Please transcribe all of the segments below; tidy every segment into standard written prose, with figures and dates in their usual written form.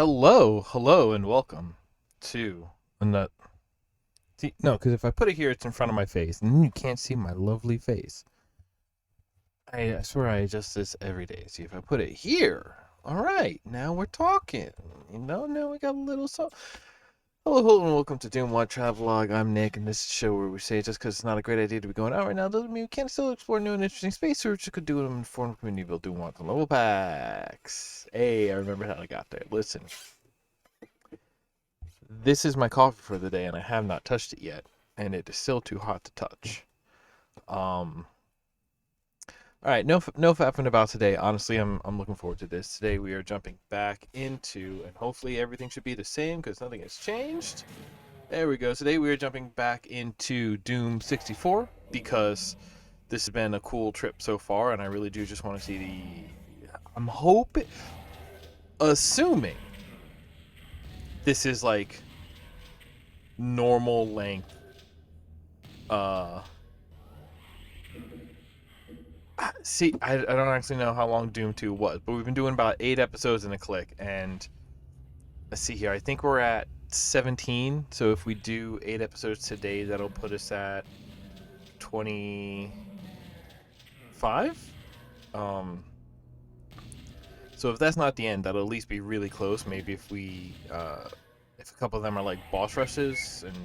Hello, and welcome to another. See, no, because if I put it here, it's in front of my face, and then you can't see my lovely face. I swear I adjust this every day. See, if I put it here, all right, now we're talking. Now we got a little so. Hello, and welcome to WAD Travelogue. I'm Nick, and this is a show where we say just because it's not a great idea to be going out right now doesn't mean we can't still explore new and interesting space, or just could do it in an informed community build WAD level packs. Hey, I remember how I got there. Listen. This is my coffee for the day, and I have not touched it yet, and it is still too hot to touch. Um, all right, no faffing about today. Honestly, I'm looking forward to this. Today we are jumping back into, and hopefully everything should be the same because nothing has changed. There we go. Today we are jumping back into Doom 64 because this has been a cool trip so far, and I really do just want to see the. I'm hoping, assuming this is like normal length see, I don't actually know how long Doom 2 was, but we've been doing about 8 episodes in a click, and let's see here, I think we're at 17, so if we do 8 episodes today, that'll put us at 25? Um, so if that's not the end, that'll at least be really close. Maybe if if a couple of them are like boss rushes and,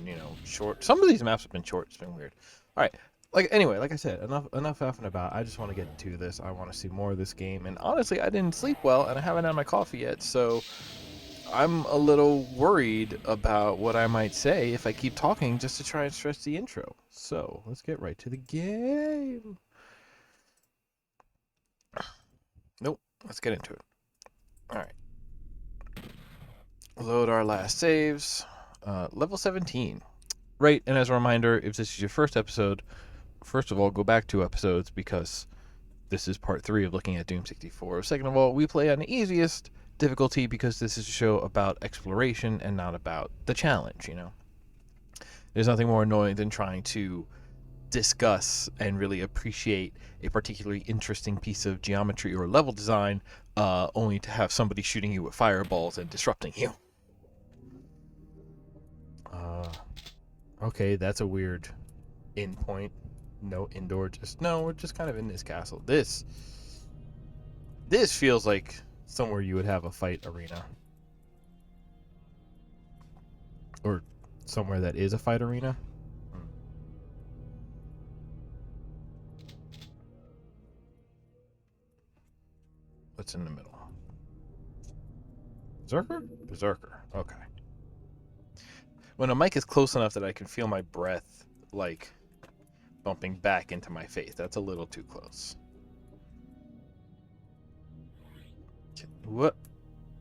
short. Some of these maps have been short, it's been weird. Alright, anyway, like I said, enough faffing about. I just want to get into this. I want to see more of this game, and honestly, I didn't sleep well, and I haven't had my coffee yet, so I'm a little worried about what I might say if I keep talking just to try and stretch the intro. So let's get right to the game. Nope, let's get into it. Alright, load our last saves. Level 17. Right, and as a reminder, if this is your first episode, first of all, go back 2 episodes because this is part 3 of looking at Doom 64. Second of all, we play on the easiest difficulty because this is a show about exploration and not about the challenge, There's nothing more annoying than trying to discuss and really appreciate a particularly interesting piece of geometry or level design, only to have somebody shooting you with fireballs and disrupting you. Okay, that's a weird in point. No indoor, we're just kind of in this castle. This feels like somewhere you would have a fight arena. Or somewhere that is a fight arena. What's in the middle? Berserker? Okay. When a mic is close enough that I can feel my breath, like, bumping back into my face, that's a little too close. What?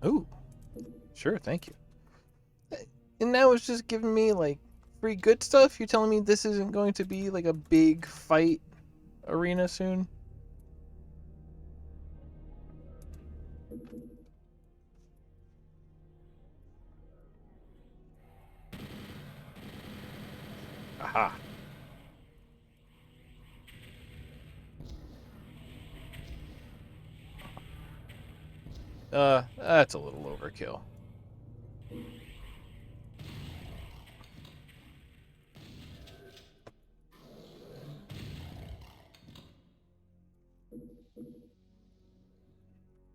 Ooh. Sure, thank you. And now it's just giving me, like, free good stuff? You're telling me this isn't going to be, like, a big fight arena soon? Aha. That's a little overkill.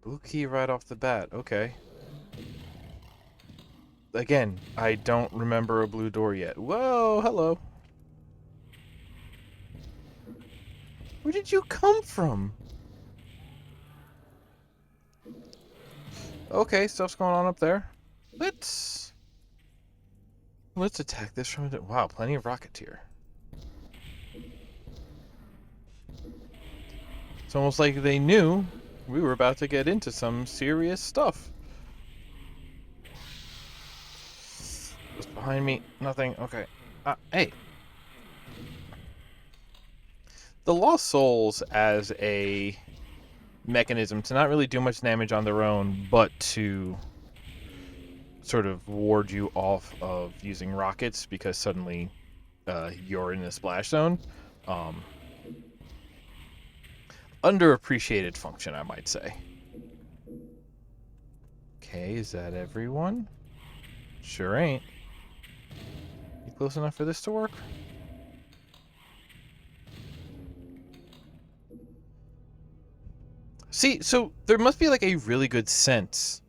Blue key right off the bat, okay. Again, I don't remember a blue door yet. Whoa, hello. Where did you come from? Okay, stuff's going on up there. Let's attack this from a... Wow, plenty of Rocketeer. It's almost like they knew we were about to get into some serious stuff. What's behind me? Nothing. Okay. Hey. The Lost Souls as a mechanism to not really do much damage on their own, but to sort of ward you off of using rockets because suddenly you're in a splash zone. Underappreciated function, I might say. Okay, is that everyone? Sure ain't. You close enough for this to work? See, so there must be like a really good sense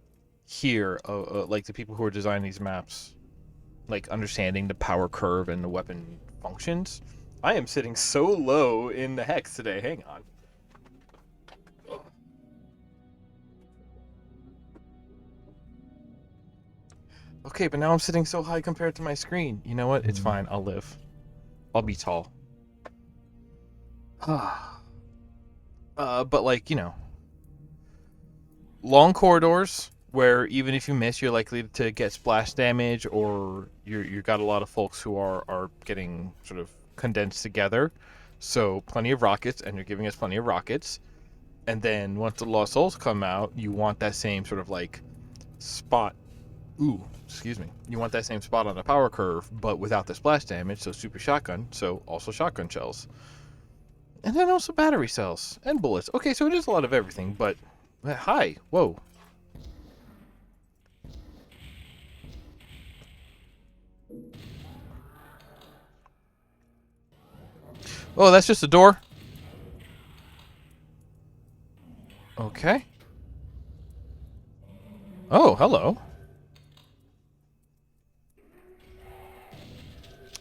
here, like the people who are designing these maps, like understanding the power curve and the weapon functions. I am sitting so low in the hex today. Hang on. Okay, but now I'm sitting so high compared to my screen. You know what? It's fine. I'll live. I'll be tall. But like, you know, long corridors where even if you miss, you're likely to get splash damage, or you got a lot of folks who are getting sort of condensed together. So plenty of rockets, and you're giving us plenty of rockets. And then once the Lost Souls come out, you want that same sort of like spot. Ooh, excuse me. You want that same spot on the power curve, but without the splash damage. So super shotgun. So also shotgun shells. And then also battery cells and bullets. Okay, so it is a lot of everything, but hi. Whoa. Oh, that's just a door? Okay. Oh, hello.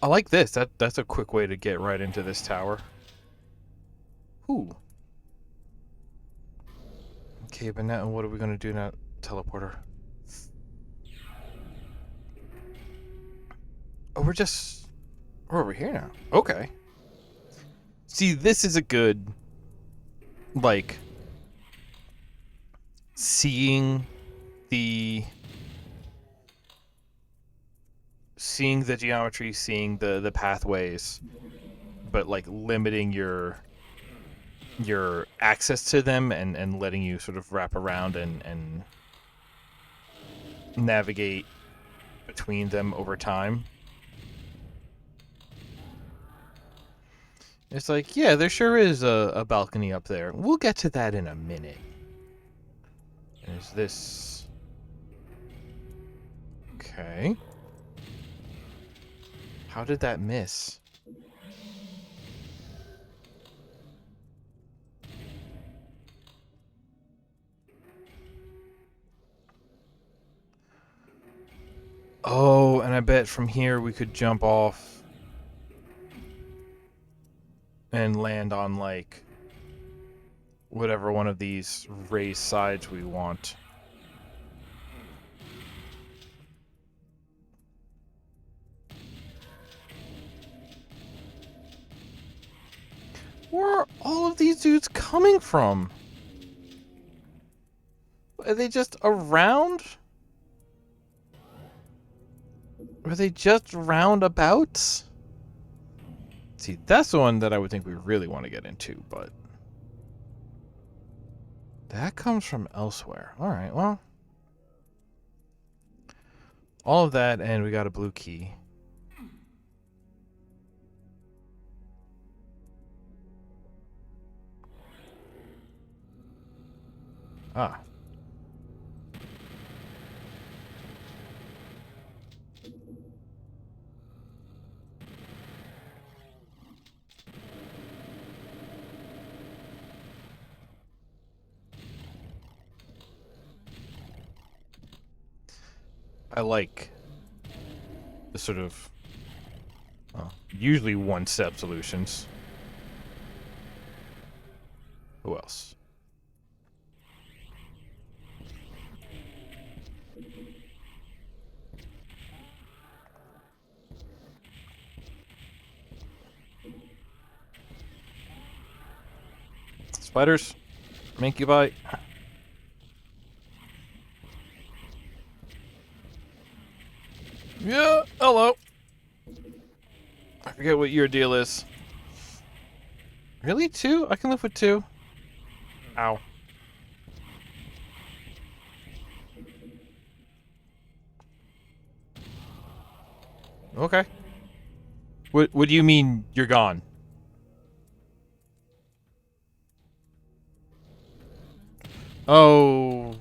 I like this. That's a quick way to get right into this tower. Ooh. Okay, but now what are we going to do now? Teleporter. Oh, we're over here now. Okay. See, this is a good, like, seeing the geometry, seeing the pathways, but like limiting your access to them and letting you sort of wrap around and navigate between them over time. It's like, yeah, there sure is a balcony up there. We'll get to that in a minute. Is this... Okay. How did that miss? Oh, and I bet from here we could jump off and land on, like, whatever one of these raised sides we want. Where are all of these dudes coming from? Are they just around? Are they just roundabouts? See, that's the one that I would think we really want to get into, but... that comes from elsewhere. Alright, well... all of that, and we got a blue key. Ah. I like the sort of usually one-step solutions. Who else? Spiders, make you bite. Yeah, hello. I forget what your deal is. Really? 2? I can live with 2. Ow. Okay. What do you mean you're gone? Oh,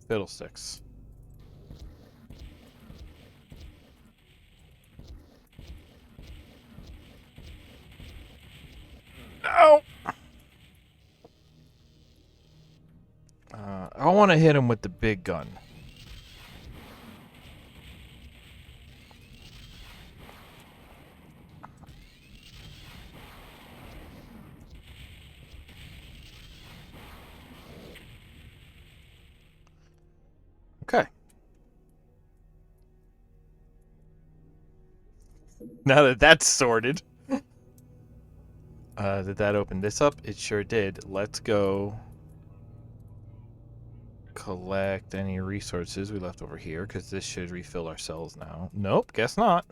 fiddlesticks. No! I want to hit him with the big gun. Okay. Now that that's sorted. Did that open this up? It sure did. Let's go collect any resources we left over here, because this should refill our cells now. Nope, guess not.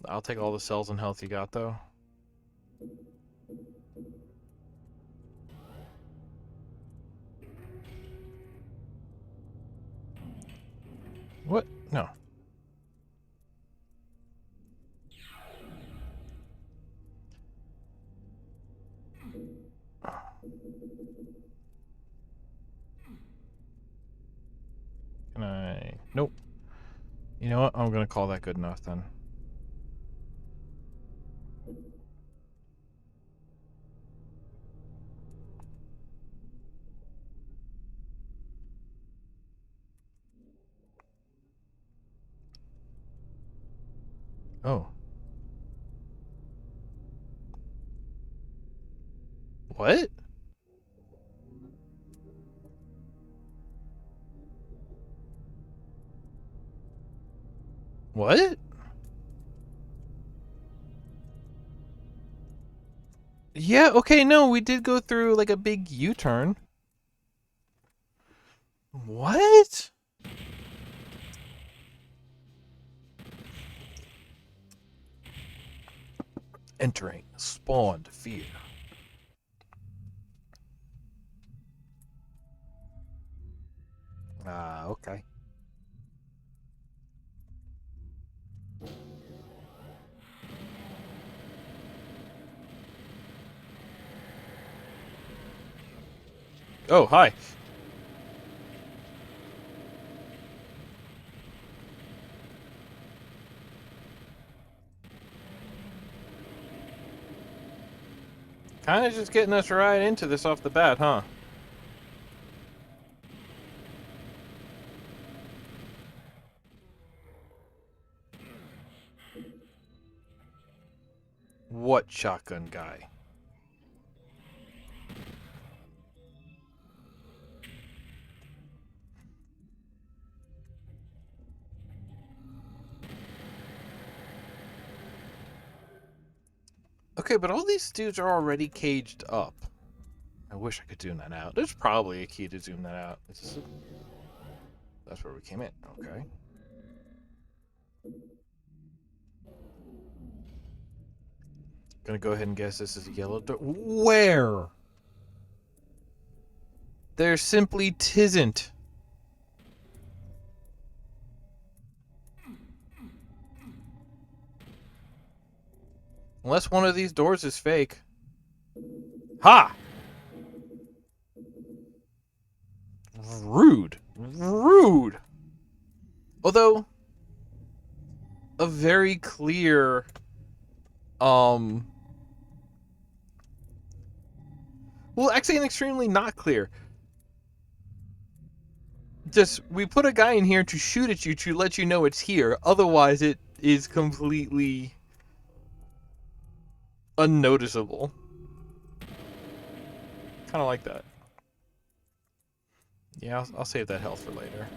I'll take all the cells and health you got, though. What? No. Can I? Nope. You know what? I'm gonna call that good enough then. Oh. What? What? Yeah, okay, no, we did go through like a big U-turn. What? Entering. Spawned fear. Ah, okay. Oh, hi. Kind of just getting us right into this off the bat, huh? What shotgun guy? Okay, but all these dudes are already caged up. I wish I could zoom that out. There's probably a key to zoom that out. That's where we came in. Okay. Gonna go ahead and guess this is a yellow door. Where? There simply tisn't. Unless one of these doors is fake. Ha! Rude. Rude. Although, a very clear, well, actually an extremely not clear. Just, we put a guy in here to shoot at you to let you know it's here. Otherwise, it is completely unnoticeable. Kind of like that. Yeah, I'll save that health for later.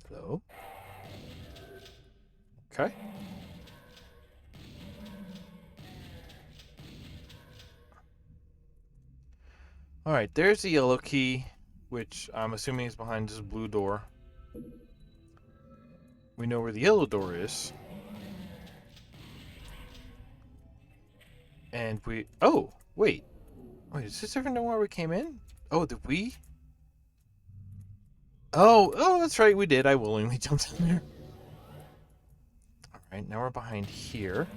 Hello? Okay. Alright, there's the yellow key, which I'm assuming is behind this blue door. We know where the yellow door is. And we... Oh, wait. Wait, is this different than where we came in? Oh, did we? Oh, that's right, we did. I willingly jumped in there. Alright, now we're behind here.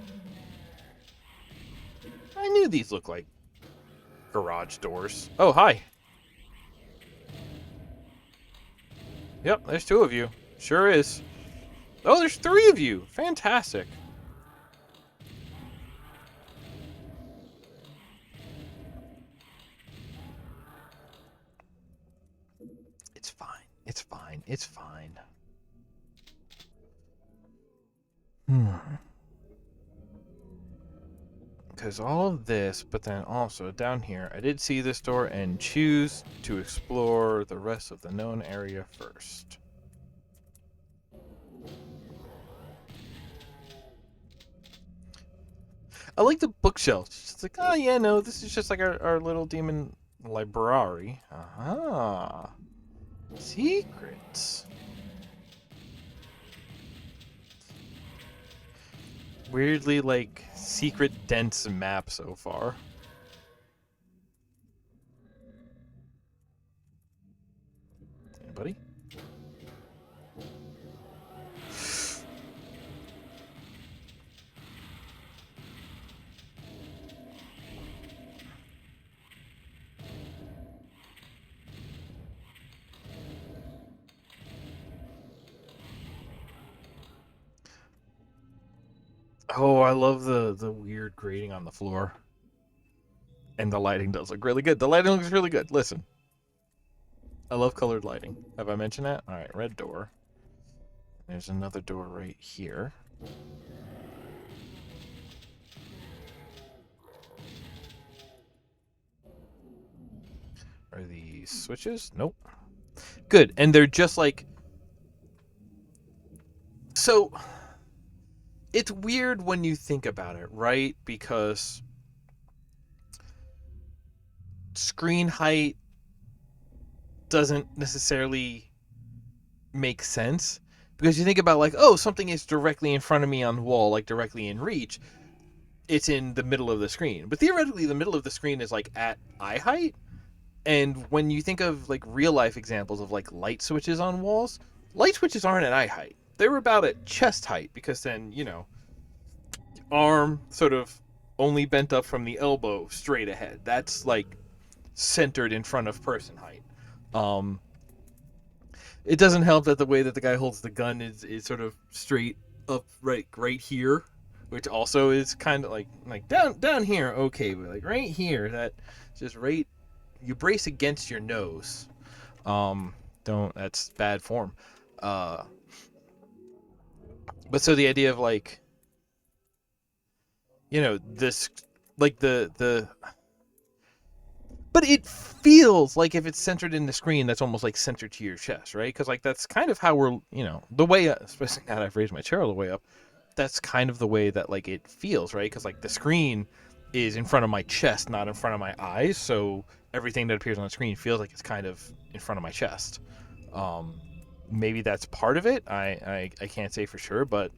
knew these looked like garage doors. Oh, hi. Yep, there's 2 of you. Sure is. Oh, there's 3 of you. Fantastic. It's fine. It's fine. It's fine. Because all of this, but then also down here, I did see this door and choose to explore the rest of the known area first. I like the bookshelves. It's like, oh yeah, no, this is just like our little demon library. Aha. Secrets. Weirdly, like, secret dense map so far. Anybody? Oh, I love the weird grating on the floor. And the lighting does look really good. The lighting looks really good. Listen. I love colored lighting. Have I mentioned that? Alright, red door. There's another door right here. Are these switches? Nope. Good. And they're just like... So... It's weird when you think about it, right? Because... screen height doesn't necessarily make sense. Because you think about like, oh, something is directly in front of me on the wall, like directly in reach. It's in the middle of the screen. But theoretically, the middle of the screen is like at eye height. And when you think of like real life examples of like light switches on walls, light switches aren't at eye height. They're about at chest height because then, you know, arm sort of only bent up from the elbow straight ahead. That's like centered in front of person height. It doesn't help that the way that the guy holds the gun is sort of straight up right here, which also is kind of like down here, okay, but like right here, that just right, you brace against your nose. Don't, that's bad form. But so the idea of like, you know, this like the but it feels like if it's centered in the screen, that's almost like centered to your chest, right? Because like that's kind of how we're, you know, the way, especially now that I've raised my chair all the way up, that's kind of the way that like it feels, right? Because like the screen is in front of my chest, not in front of my eyes, so everything that appears on the screen feels like it's kind of in front of my chest. Maybe that's part of it. I can't say for sure, but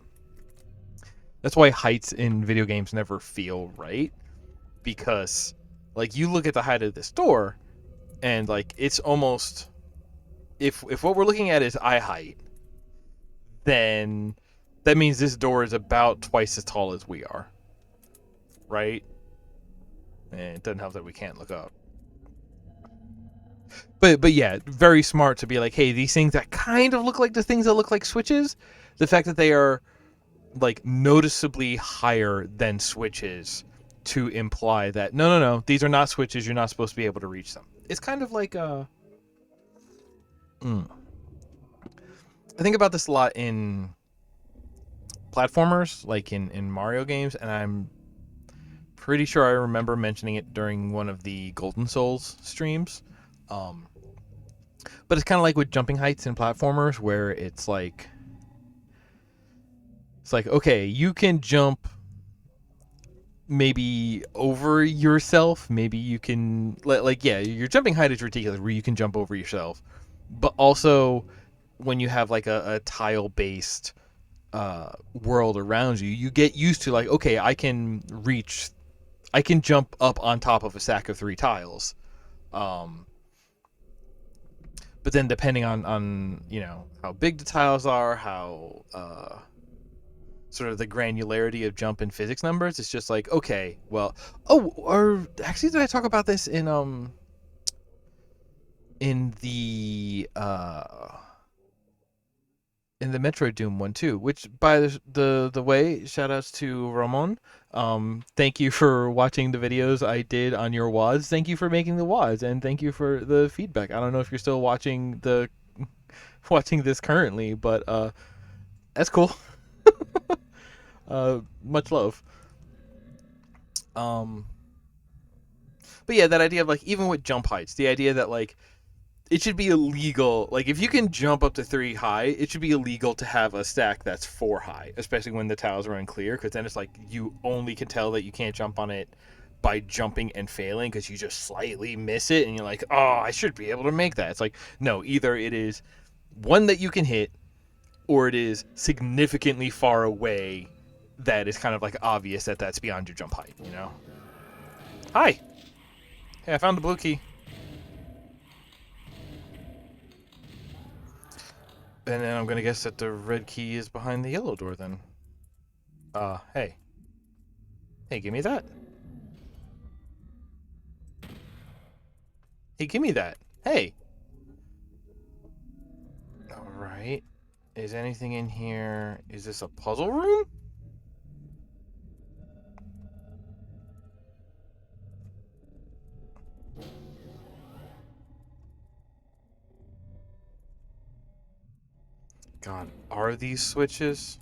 that's why heights in video games never feel right, because like you look at the height of this door and like it's almost, if what we're looking at is eye height, then that means this door is about twice as tall as we are, right? And it doesn't help that we can't look up. But yeah, very smart to be like, hey, these things that kind of look like the things that look like switches, the fact that they are like noticeably higher than switches to imply that no, these are not switches, you're not supposed to be able to reach them. It's kind of like I think about this a lot in platformers, like in Mario games, and I'm pretty sure I remember mentioning it during one of the Golden Souls streams. But it's kind of like with jumping heights in platformers, where it's like okay, you can jump maybe over yourself, maybe you can like, yeah, your jumping height is ridiculous where you can jump over yourself, but also when you have like a tile based world around you, you get used to like, okay, I can jump up on top of a stack of 3 tiles. But then depending on you know how big the tiles are, how sort of the granularity of jump and physics numbers. It's just like, okay, well, oh, or actually, did I talk about this in the Metro Doom one too? Which, by the way, shout outs to Ramon. Thank you for watching the videos I did on your WADs. Thank you for making the WADs, and thank you for the feedback. I don't know if you're still watching this currently, but that's cool. Much love. Um, but yeah, that idea of like, even with jump heights, the idea that like it should be illegal. Like, if you can jump up to 3 high, it should be illegal to have a stack that's 4 high, especially when the tiles are unclear, because then it's like you only can tell that you can't jump on it by jumping and failing because you just slightly miss it, and you're like, oh, I should be able to make that. It's like, no, either it is one that you can hit, or it is significantly far away that is kind of like obvious that that's beyond your jump height, you know? Hi! Hey, I found the blue key. And then I'm gonna guess that the red key is behind the yellow door then. Hey. Hey, give me that. Hey, give me that. Hey! Alright. Is anything in here? Is this a puzzle room? God, are these switches?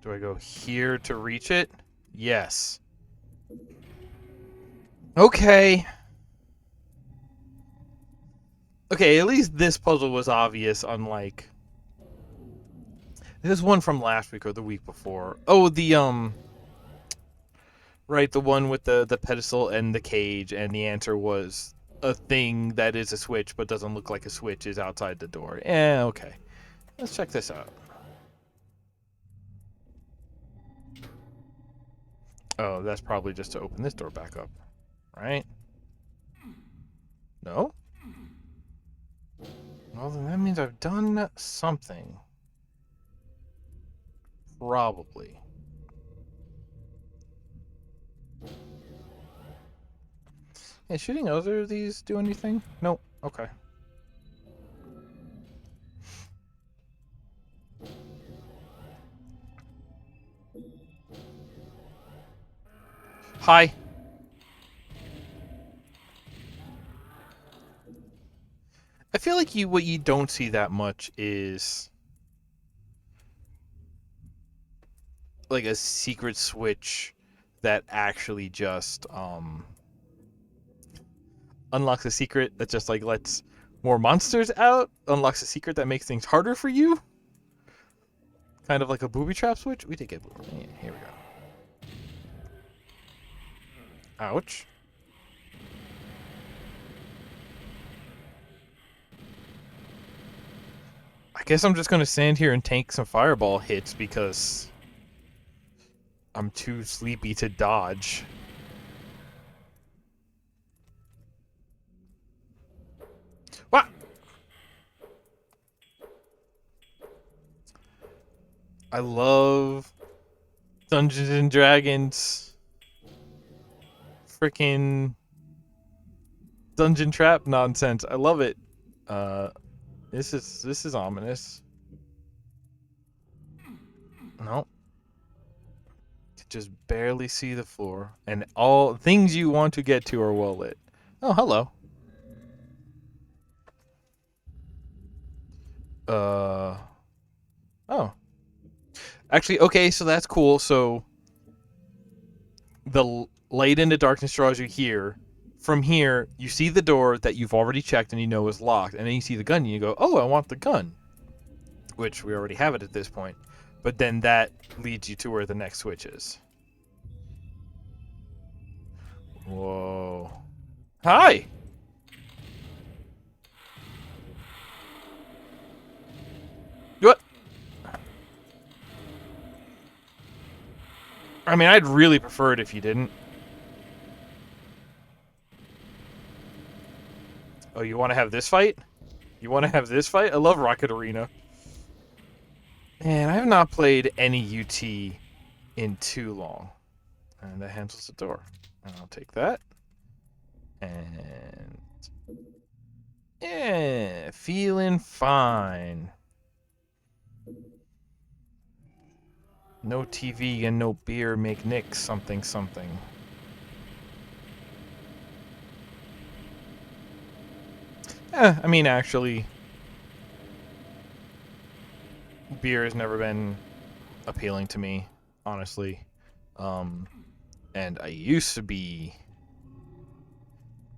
Do I go here to reach it? Yes. Okay. Okay, at least this puzzle was obvious, unlike... There's one from last week or the week before. Oh, right, the one with the pedestal and the cage, and the answer was a thing that is a switch but doesn't look like a switch is outside the door. Yeah, okay. Let's check this out. Oh, that's probably just to open this door back up, right? No? Well, then that means I've done something. Probably. Hey, shooting other of these do anything? Nope. Okay. Hi. I feel like what you don't see that much is like a secret switch that actually just unlocks a secret that just like lets more monsters out, unlocks a secret that makes things harder for you. Kind of like a booby trap switch. We did get booby. Yeah, here we go. Ouch. I guess I'm just gonna stand here and tank some fireball hits because I'm too sleepy to dodge. What? I love Dungeons and Dragons. Freaking dungeon trap nonsense. I love it. This is ominous. No. Just barely see the floor, and all things you want to get to are well lit. Oh, hello. Oh. Actually, okay, so that's cool. So the light into darkness draws you here. From here, you see the door that you've already checked and you know is locked, and then you see the gun and you go, oh, I want the gun. Which we already have it at this point. But then that leads you to where the next switch is. Whoa. Hi! What? I mean, I'd really prefer it if you didn't. Oh, you want to have this fight? You want to have this fight? I love Rocket Arena. Man, I have not played any UT in too long. And that handles the door. And I'll take that. And yeah, feeling fine. No TV and no beer make Nick something something. I mean, actually, beer has never been appealing to me, honestly. And I used to be,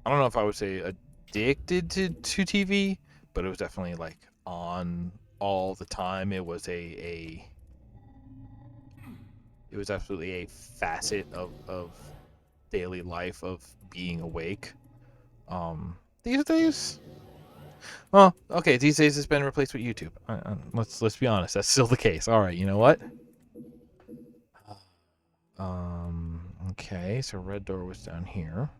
I don't know if I would say addicted to TV, but it was definitely like on all the time. It was absolutely a facet of daily life of being awake. These days, well, okay, these days it's been replaced with YouTube. Let's be honest, that's still the case. All right, you know what? Okay, so red door was down here.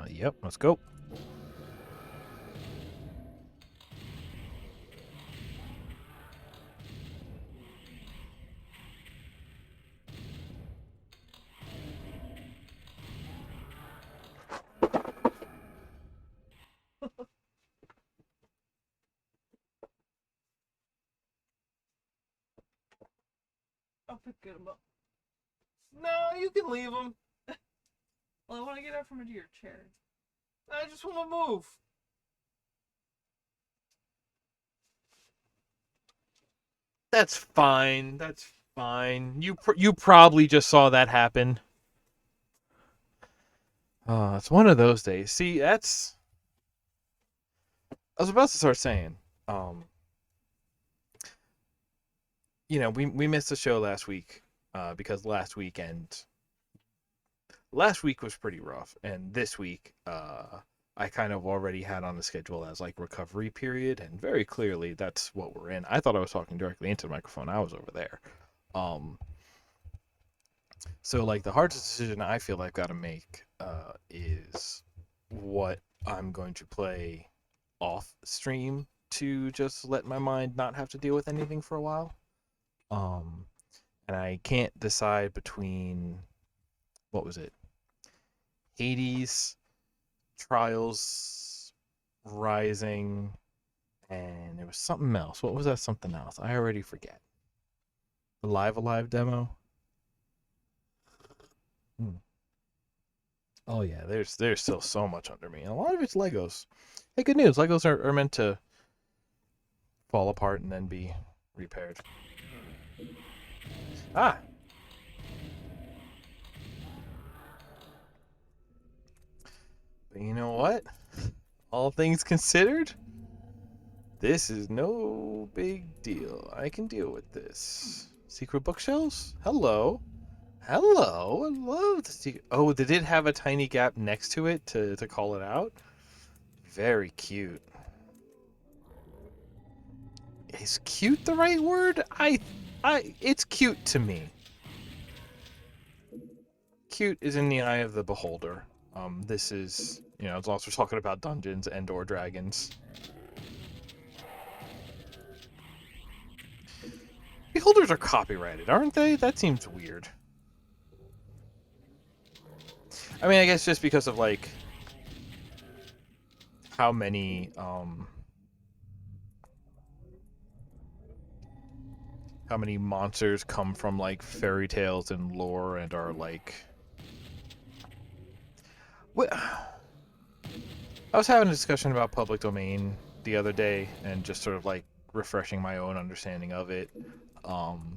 Yep, let's go. I'll pick him up. No, you can leave him. Well, I want to get out from under your chair. I just want to move. That's fine. That's fine. You probably just saw that happen. It's one of those days. See, that's. I was about to start saying, um, we missed the show last week, because last week was pretty rough, and this week, I kind of already had on the schedule as like recovery period, and very clearly that's what we're in. I thought I was talking directly into the microphone. I was over there. Um, so like the hardest decision I feel I've got to make, is what I'm going to play off stream to just let my mind not have to deal with anything for a while. Um, and I can't decide between, what was it? Hades, Trials, Rising, and there was something else. What was that something else? I already forget. The Live Alive demo? Hmm. Oh yeah, there's still so much under me. And a lot of it's Legos. Hey, good news. Legos are meant to fall apart and then be repaired. Ah! But you know what? All things considered, this is no big deal. I can deal with this. Secret bookshelves? Hello. Hello. I love the secret. Oh, did it have a tiny gap next to it to call it out? Very cute. Is cute the right word? It's cute to me. Cute is in the eye of the beholder. This is, as long as we're talking about dungeons and or dragons. Beholders are copyrighted, aren't they? That seems weird. I mean, I guess just because of like how many monsters come from like fairy tales and lore and are like, what? I was having a discussion about public domain the other day and just sort of like refreshing my own understanding of it. Um,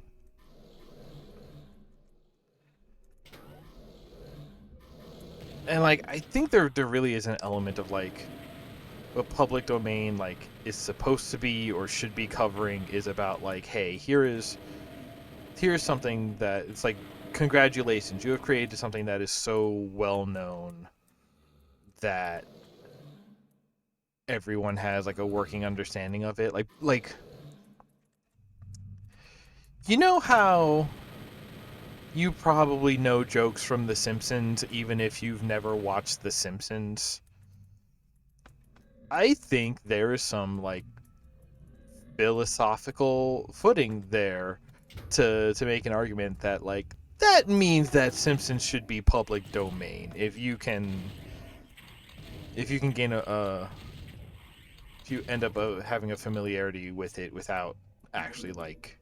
and like I think there really is an element of like what public domain like is supposed to be or should be covering is about like, hey, here's something that it's like, congratulations, you have created something that is so well known that everyone has like a working understanding of it. Like You know how you probably know jokes from The Simpsons even if you've never watched The Simpsons? I think there is some like philosophical footing there to make an argument that like that means that Simpsons should be public domain if you can gain if you end up having a familiarity with it without actually like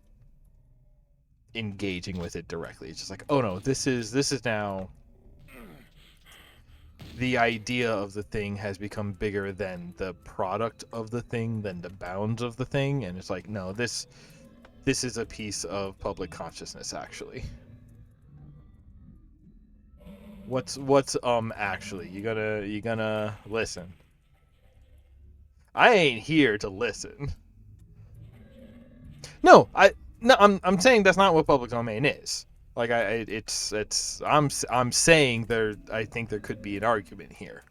engaging with it directly. It's just like, oh no, this is now the idea of the thing has become bigger than the product of the thing, than the bounds of the thing, and it's like, no, this is a piece of public consciousness actually. What's actually? You gonna listen? I ain't here to listen. No, I'm saying that's not what public domain is. Like I'm saying there I think there could be an argument here.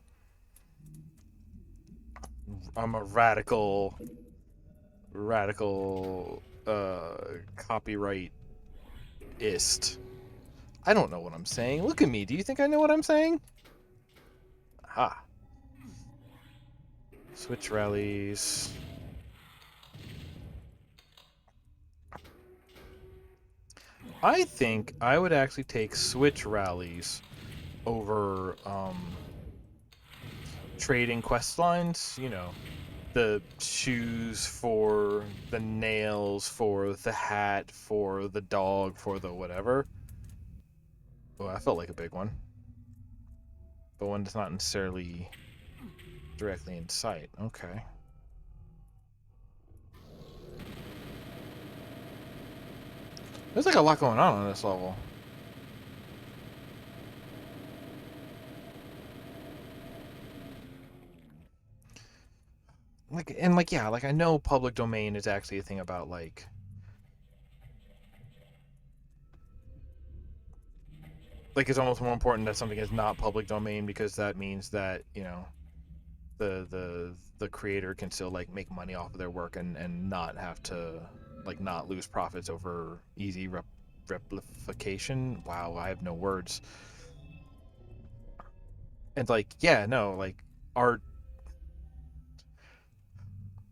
I'm a radical copyrightist. I don't know what I'm saying. Look at me. Do you think I know what I'm saying? Ha. Switch rallies. I think I would actually take switch rallies over trading quest lines. You know, the shoes for the nails, for the hat, for the dog, for the whatever. Oh, I felt like a big one. But one that's not necessarily directly in sight. Okay. There's like a lot going on this level. Like, and like, yeah, like I know public domain is actually a thing about like it's almost more important that something is not public domain because that means that, you know, the creator can still like make money off of their work and not have to like not lose profits over easy replication. Wow, I have no words. And like, yeah, no, like art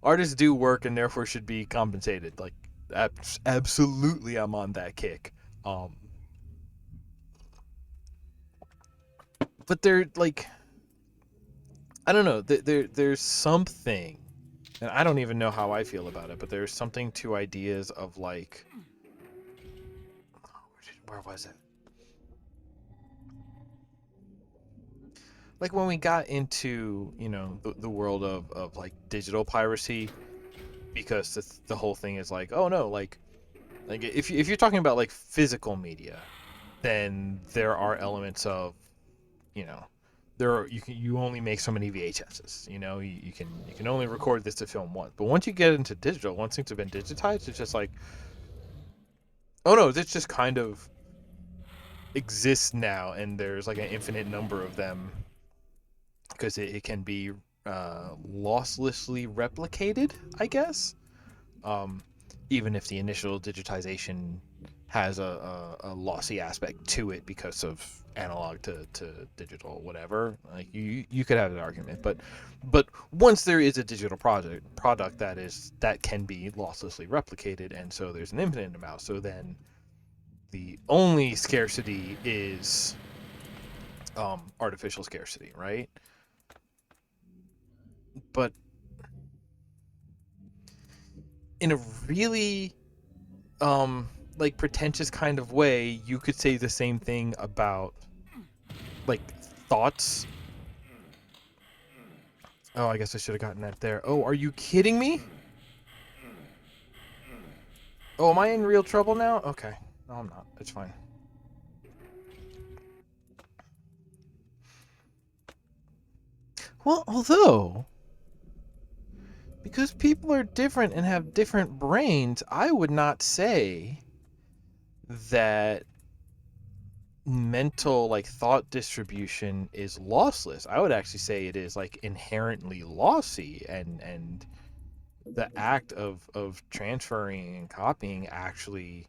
artists do work and therefore should be compensated. Like, absolutely, I'm on that kick. Um, but they're like, I don't know. There's something, and I don't even know how I feel about it. But there's something to ideas of like, where was it? Like when we got into, you know, the world of like digital piracy, because the whole thing is like, oh no, like if you're talking about like physical media, then there are elements of, you know, you only make so many VHSs. You know, you can only record this to film once. But once you get into digital, once things have been digitized, it's just like, oh no, this just kind of exists now, and there's like an infinite number of them because it can be losslessly replicated, I guess. Um, Even if the initial digitization has a lossy aspect to it because of analog to digital, whatever. Like you could have an argument, but once there is a digital product that can be losslessly replicated, and so there's an infinite amount. So then the only scarcity is artificial scarcity, right? But in a really like pretentious kind of way, you could say the same thing about like thoughts. Oh, I guess I should have gotten that there. Oh, are you kidding me? Oh, am I in real trouble now? Okay. No, I'm not. It's fine. Well, although, because people are different and have different brains, I would not say that mental like thought distribution is lossless. I would actually say it is like inherently lossy, and the act of transferring and copying actually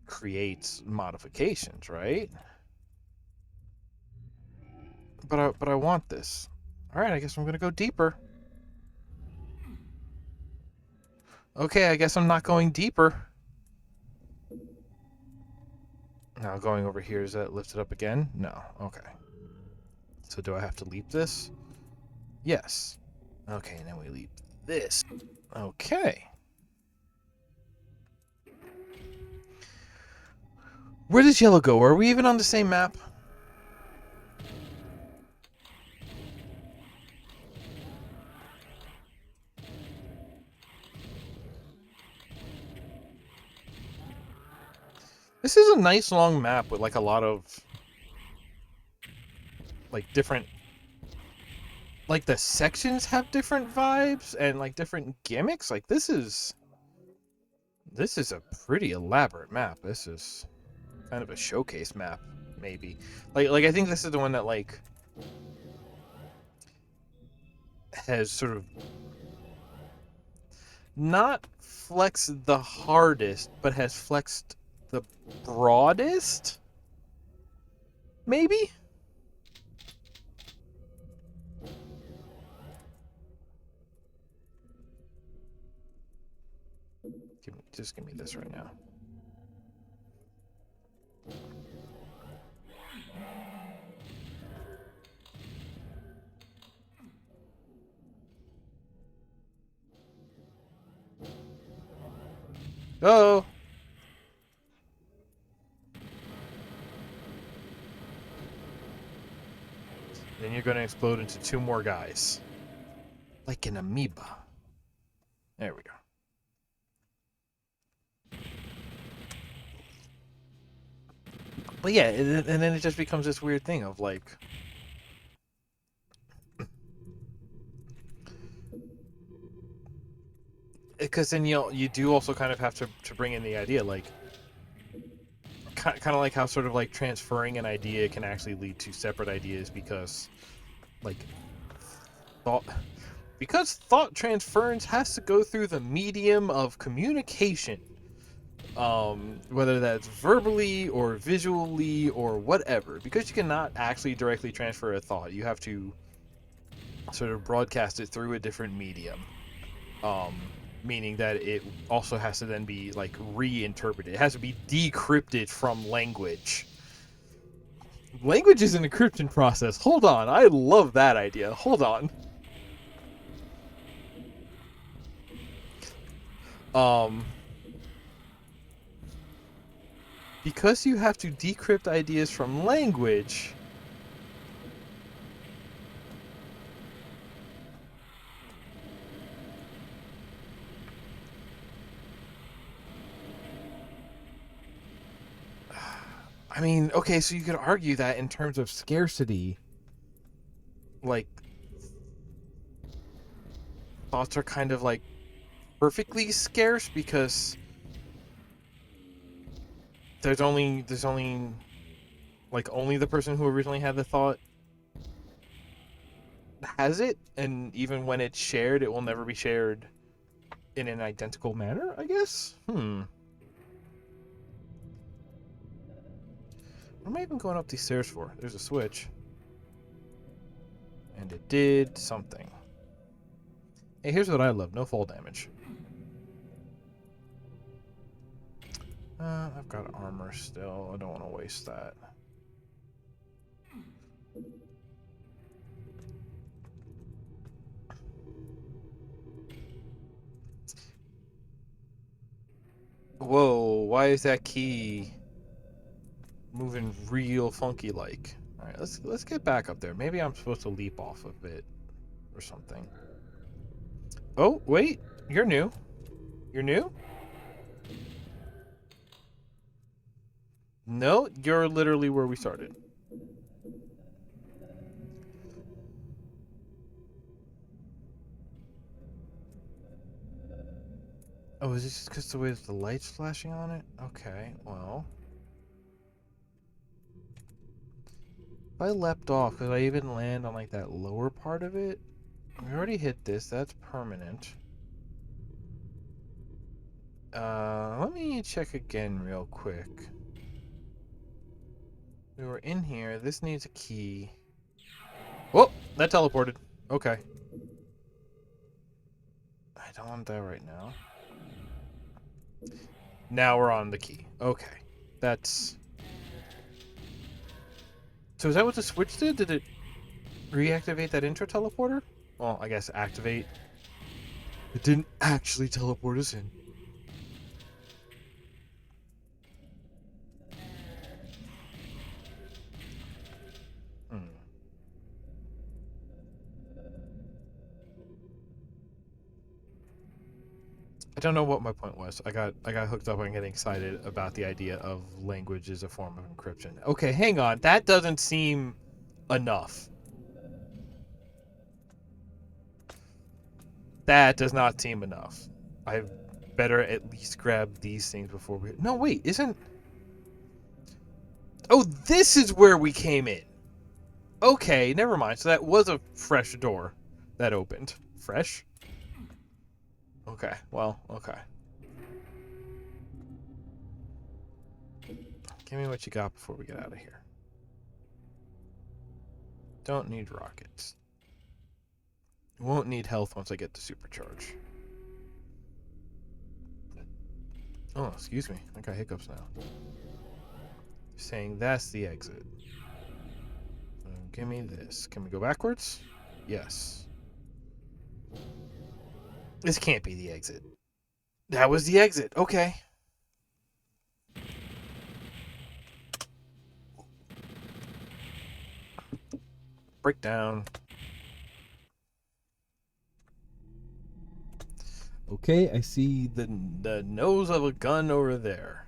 creates modifications, right? But I want this. All right, I guess I'm gonna go deeper. Okay, I guess I'm not going deeper. Now going over here, is that lifted up again? No. Okay. So do I have to leap this? Yes. Okay, now we leap this. Okay. Where does yellow go? Are we even on the same map? This is a nice long map with like a lot of like different, like the sections have different vibes and like different gimmicks. Like this is a pretty elaborate map. This is kind of a showcase map, maybe. Like I think this is the one that like has sort of not flexed the hardest, but has flexed the broadest, maybe. Just give me this right now. Oh! Then you're going to explode into two more guys. Like an amoeba. There we go. But yeah, and then it just becomes this weird thing of like... Because then you do also kind of have to bring in the idea, like... Kind of like how sort of like transferring an idea can actually lead to separate ideas because... Like... Thought transference has to go through the medium of communication. Whether that's verbally or visually or whatever, because you cannot actually directly transfer a thought. You have to sort of broadcast it through a different medium, meaning that it also has to then be like reinterpreted. It has to be decrypted from language. Language is an encryption process. Hold on, I love that idea. Hold on. Because you have to decrypt ideas from language, I mean, okay, so you could argue that in terms of scarcity, like, thoughts are kind of like perfectly scarce because there's only like only the person who originally had the thought has it, and even when it's shared, it will never be shared in an identical manner, I guess. What am I even going up these stairs for? There's a switch. And it did something. Hey, here's what I love. No fall damage. I've got armor still. I don't want to waste that. Whoa, why is that key moving real funky like? Alright, let's get back up there. Maybe I'm supposed to leap off of it or something. Oh, wait. You're new. You're new? No, you're literally where we started. Oh, is this just because the way the light's flashing on it? Okay, well. If I leapt off, could I even land on like that lower part of it? We already hit this, that's permanent. Let me check again real quick. We were in here. This needs a key. Whoa, that teleported. Okay. I don't want that right now. Now we're on the key. Okay. That's... So is that what the switch did? Did it reactivate that intro teleporter? Well, I guess activate. It didn't actually teleport us in. Hmm. I don't know what my point was. I got hooked up on getting excited about the idea of language as a form of encryption. Okay, hang on. That doesn't seem enough. That does not seem enough. I better at least grab these things before we... No, wait, isn't... Oh, this is where we came in. Okay, never mind. So that was a fresh door that opened. Fresh? Okay, well, okay. Give me what you got before we get out of here. Don't need rockets. Won't need health once I get to supercharge. Oh, excuse me. I got hiccups now. Saying that's the exit. Give me this. Can we go backwards? Yes. This can't be the exit. That was the exit. Okay. Breakdown. Okay, I see the nose of a gun over there.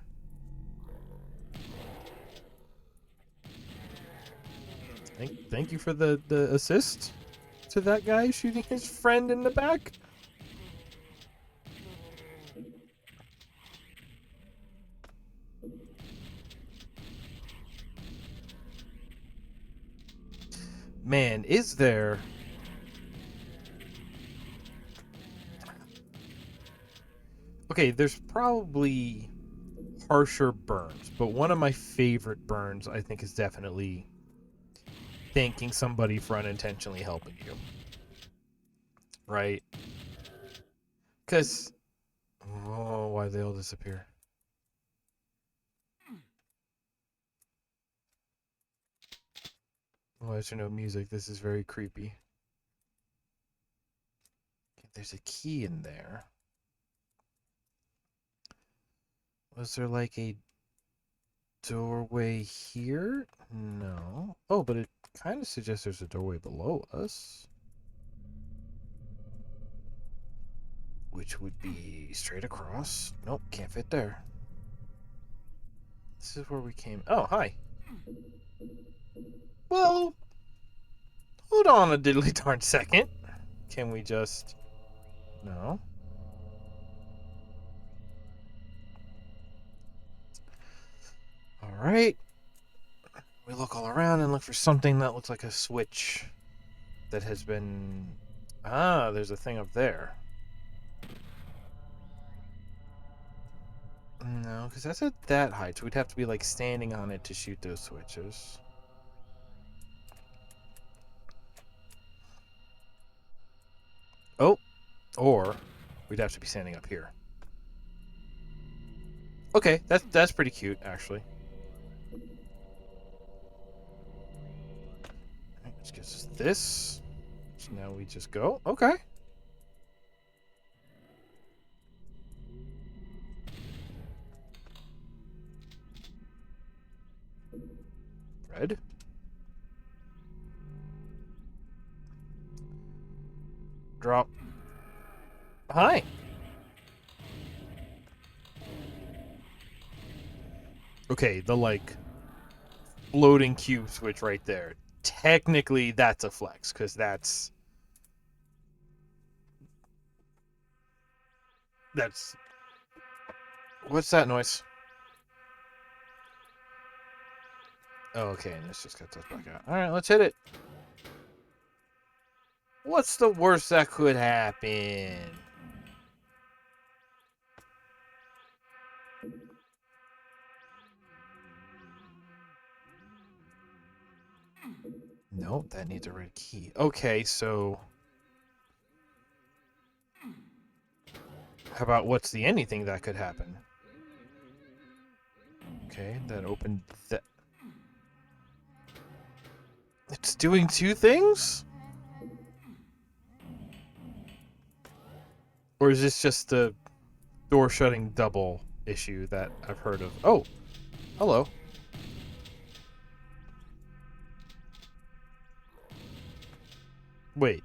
Thank you for the assist to that guy shooting his friend in the back. Man, is there... Okay, there's probably harsher burns, but one of my favorite burns, I think, is definitely thanking somebody for unintentionally helping you. Right? Because... Oh, why'd they all disappear? Why is there no music? This is very creepy. There's a key in there. Was there like a doorway here? No. Oh, but it kind of suggests there's a doorway below us. Which would be straight across. Nope, can't fit there. This is where we came. Oh, hi. Well, hold on a diddly darn second. Can we just... No. Alright. We look all around and look for something that looks like a switch that has been... Ah, there's a thing up there. No, because that's at that height, so we'd have to be like standing on it to shoot those switches. Oh, or we'd have to be standing up here. Okay, that's pretty cute, actually. Alright, which gives us this. So now we just go. Okay. Red. Drop. Hi. Okay, the like floating cube switch right there. Technically, that's a flex because that's what's that noise? Oh, okay, and let's just get this back out. All right, let's hit it. What's the worst that could happen? No, that needs a red key. Okay, so how about what's the anything that could happen? Okay, that opened that. It's doing two things? Or is this just the door shutting double issue that I've heard of? Oh, hello. Wait.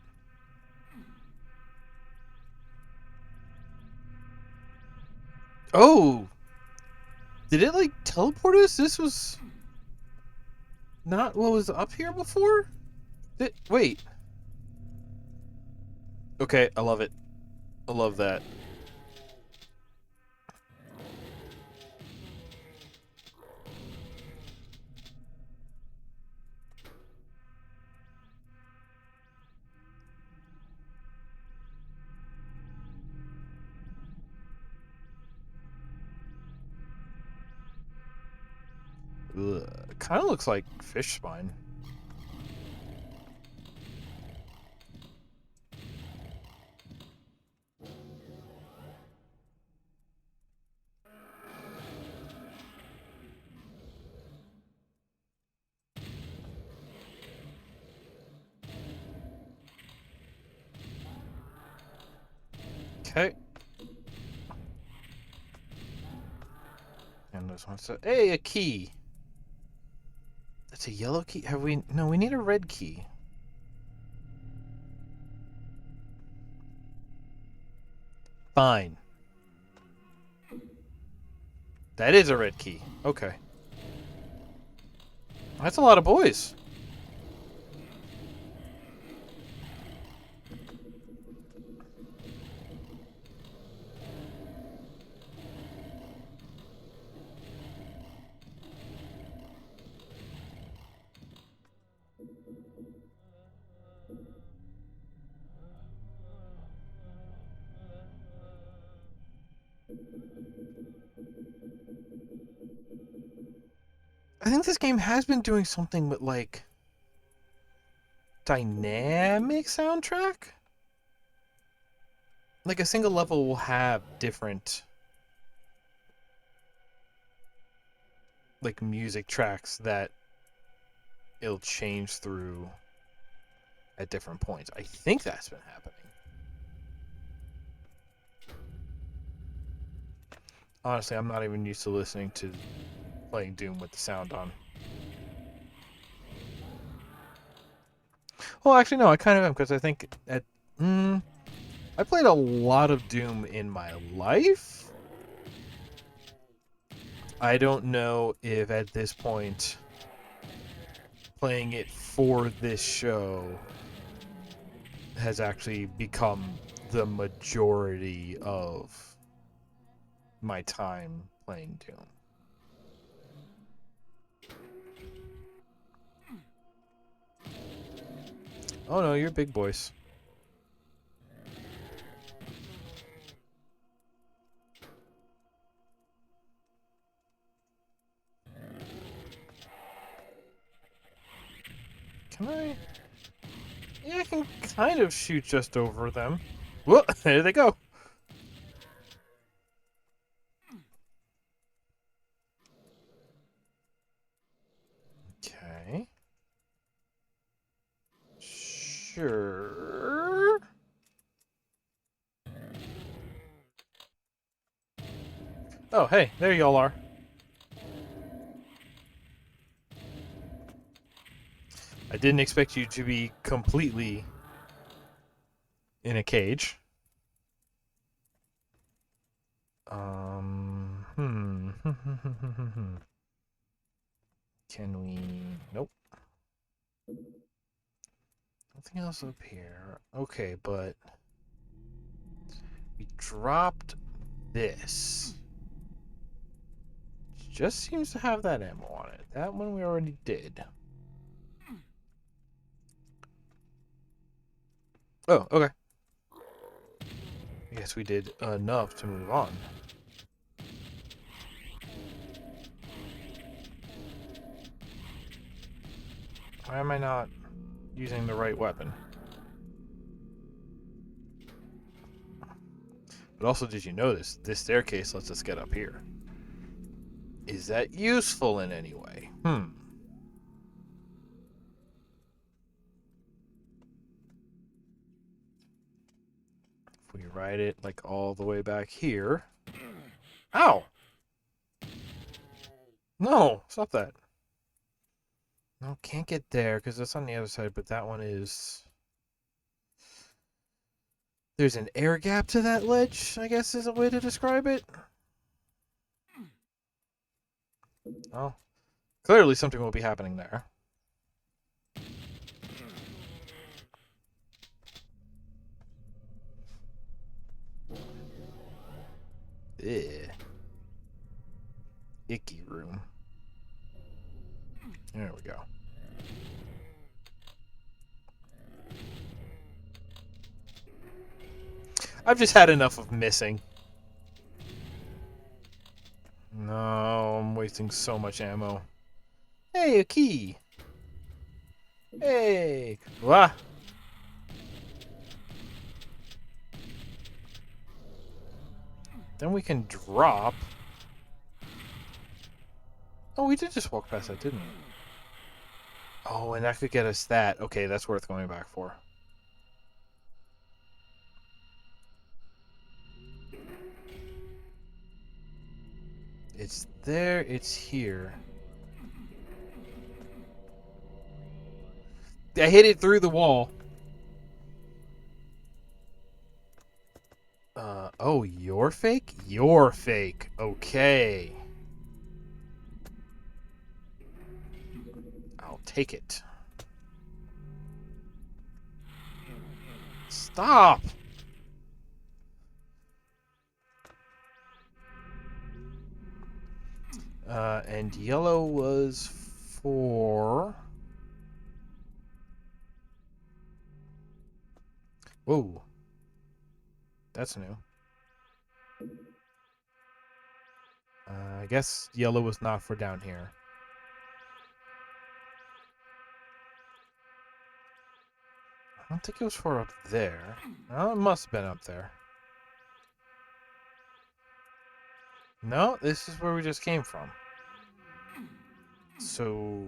Oh! Did it, like, teleport us? This was not what was up here before? Wait. Okay, I love it. I love that. Kind of looks like fish spine. Okay. And this one says, hey, a key. That's a yellow key? Have we... No, we need a red key. Fine. That is a red key. Okay. That's a lot of boys. I think this game has been doing something with, like, dynamic soundtrack? Like, a single level will have different, like, music tracks that it'll change through at different points. I think that's been happening. Honestly, I'm not even used to listening to playing Doom with the sound on. Well, actually, no, I kind of am, because I think I played a lot of Doom in my life. I don't know if at this point playing it for this show has actually become the majority of my time playing Doom. Oh no, you're big boys. Can I? Yeah, I can kind of shoot just over them. Whoa, there they go. Okay. Sure. Oh, hey, there y'all are. I didn't expect you to be completely in a cage. Hmm. Can we... Nope. Nothing else up here. Okay, but... We dropped this. Just seems to have that ammo on it. That one we already did. Oh, okay. I guess we did enough to move on. Why am I not... using the right weapon. But also, did you notice this staircase lets us get up here? Is that useful in any way? If we ride it like all the way back here. Ow! No! Stop that. No, can't get there because that's on the other side, but that one is... There's an air gap to that ledge, I guess is a way to describe it. Oh. Clearly something will be happening there. Ugh. Icky room. There we go. I've just had enough of missing. No, I'm wasting so much ammo. Hey, a key. Hey. Wah. Then we can drop. Oh, we did just walk past that, didn't we? Oh, and that could get us that. Okay, that's worth going back for. It's there, it's here. I hit it through the wall. Oh, you're fake? You're fake. Okay. I'll take it. Stop! And yellow was for... Whoa. That's new. I guess yellow was not for down here. I don't think it was for up there. Oh, it must have been up there. No, this is where we just came from. So...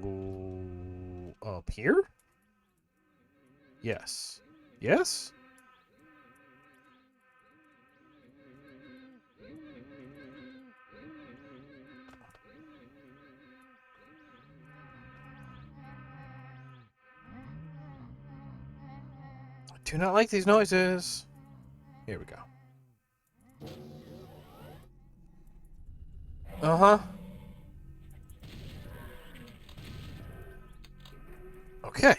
up here? Yes. Yes? I do not like these noises. Here we go. Uh-huh. Okay.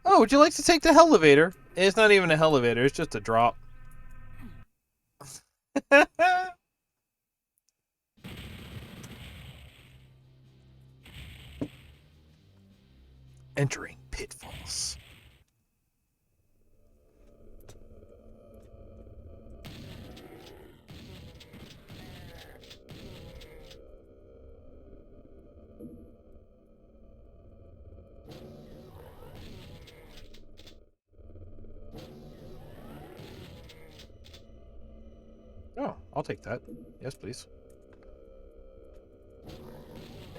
Oh, would you like to take the elevator? It's not even a elevator, it's just a drop. Entering pitfalls. Oh, I'll take that. Yes, please.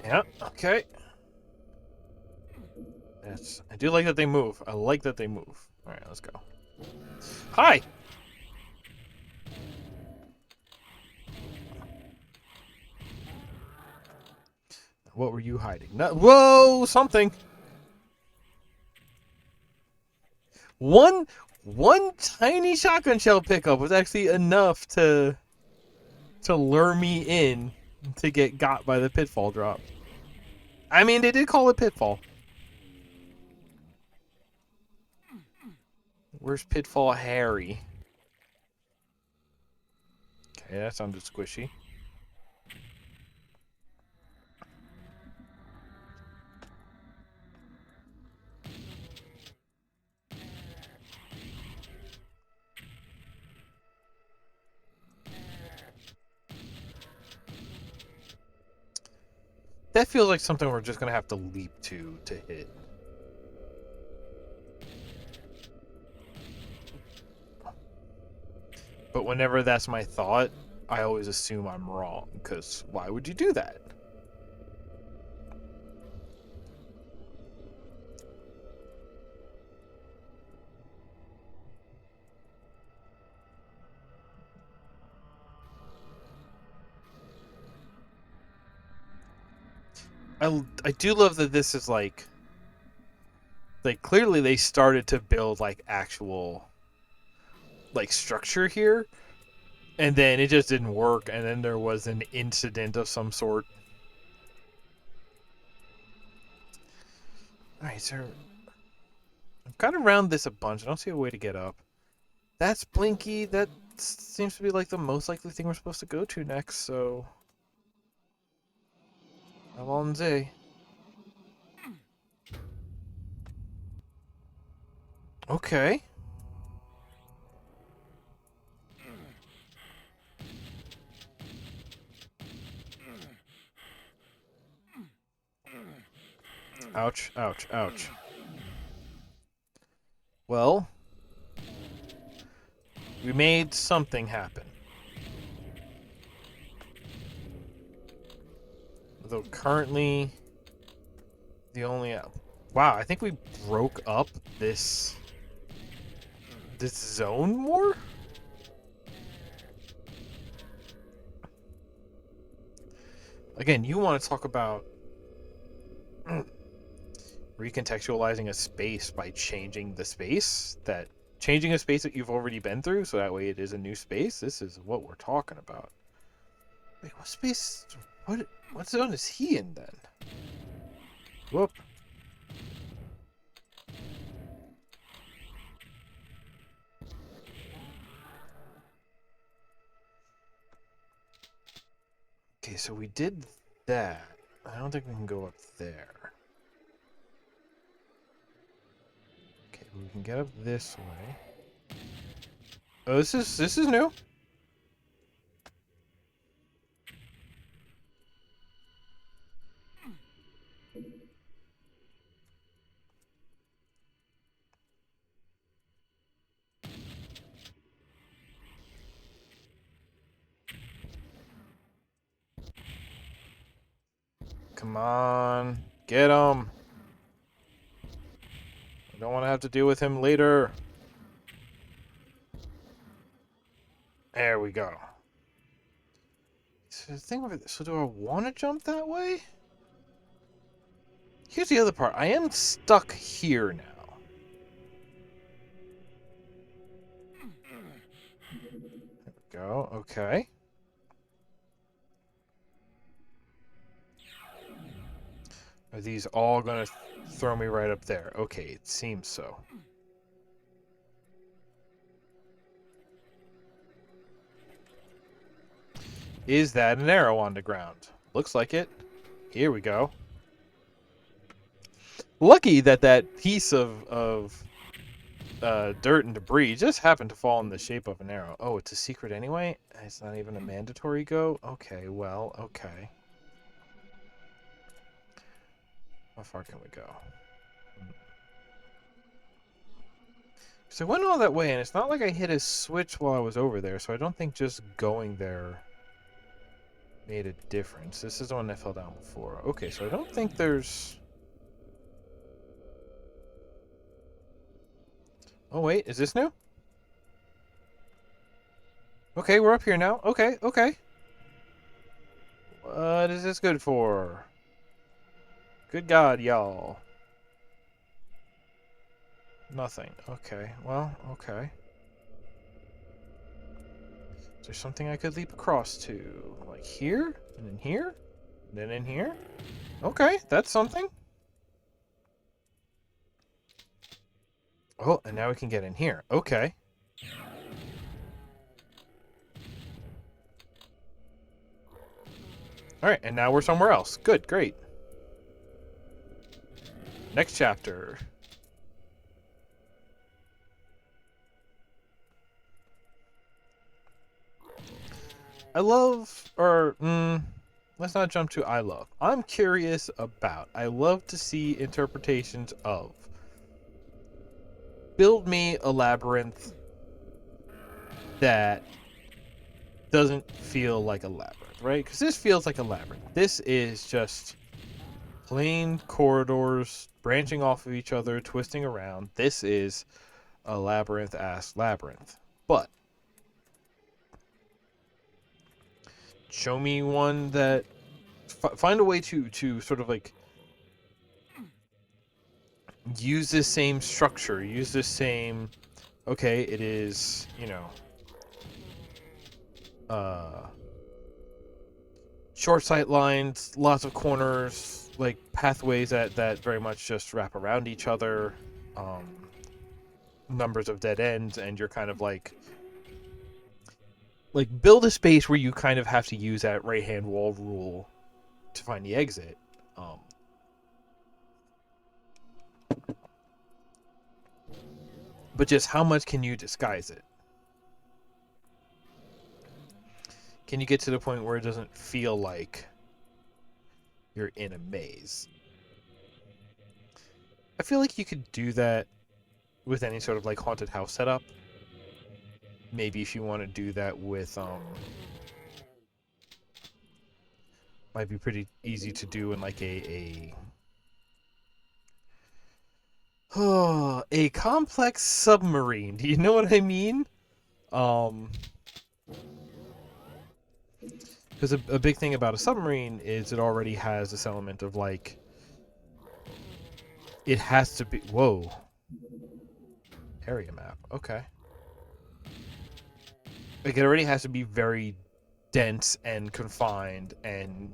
Yeah, okay. Yes, I do like that they move. I like that they move. Alright, let's go. Hi! What were you hiding? No, whoa, something! One tiny shotgun shell pickup was actually enough to lure me in to get got by the pitfall drop. I mean, they did call it pitfall. Where's Pitfall Harry? Okay, that sounded squishy. That feels like something we're just gonna have to leap to hit. But whenever that's my thought, I always assume I'm wrong, because why would you do that? I do love that this is like clearly they started to build like actual like structure here, and then it just didn't work, and then there was an incident of some sort. All right, so I've got around this a bunch. I don't see a way to get up. That's Blinky. That seems to be like the most likely thing we're supposed to go to next. So, Alonze. Okay. Ouch! Ouch! Ouch! Well, we made something happen. Though currently, the only wow, I think we broke up this zone more. Again, you want to talk about recontextualizing a space by changing the space changing a space that you've already been through, so that way it is a new space. This is what we're talking about. Wait, what space? What zone is he in then? Whoop. Okay, so we did that. I don't think we can go up there. Okay, we can get up this way. Oh, this is new. Come on, get him. I don't want to have to deal with him later. There we go. So the thing over there, so do I want to jump that way? Here's the other part. I am stuck here now. There we go. Okay. Are these all going to throw me right up there? Okay, it seems so. Is that an arrow on the ground? Looks like it. Here we go. Lucky that that piece of dirt and debris just happened to fall in the shape of an arrow. Oh, it's a secret anyway? It's not even a mandatory go? Okay, well, okay. How far can we go? So I went all that way, and it's not like I hit a switch while I was over there, so I don't think just going there made a difference. This is the one that fell down before. Okay, so I don't think there's... Oh, wait, is this new? Okay, we're up here now. Okay, okay. What is this good for? Good God, y'all. Nothing. Okay, well, okay. Is there something I could leap across to? Like here? And in here? And then in here? Okay, that's something. Oh, and now we can get in here. Okay. Alright, and now we're somewhere else. Good, great. Next chapter. I love, or, let's not jump to I love. I'm curious about. I love to see interpretations of. Build me a labyrinth that doesn't feel like a labyrinth, right? Because this feels like a labyrinth. This is just plain corridors branching off of each other, twisting around. This is a labyrinth-ass labyrinth. But show me one that find a way to sort of like use this same structure, use this same. Okay, it is, you know, short sight lines, lots of corners, like pathways that very much just wrap around each other, numbers of dead ends, and you're kind of like build a space where you kind of have to use that right hand wall rule to find the exit. But just how much can you disguise it? Can you get to the point where it doesn't feel like you're in a maze? I feel like you could do that with any sort of like haunted house setup. Maybe if you want to do that with might be pretty easy to do in like a complex submarine. Do you know what I mean? Because a big thing about a submarine is it already has this element of like it has to be. Whoa. Area map. Okay. Like it already has to be very dense and confined and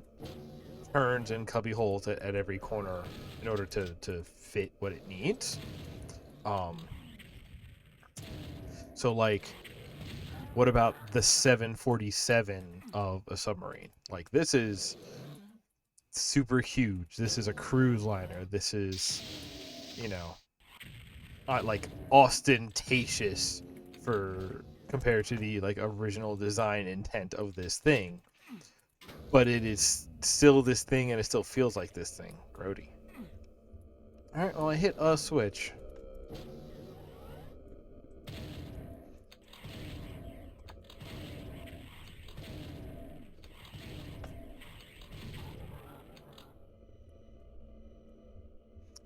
turns and cubby holes at every corner in order to fit what it needs. So like, what about the 747 of a submarine? Like this is super huge. This is a cruise liner. This is, you know, like ostentatious for compared to the like original design intent of this thing. But it is still this thing, and it still feels like this thing. Grody. All right. Well, I hit a switch.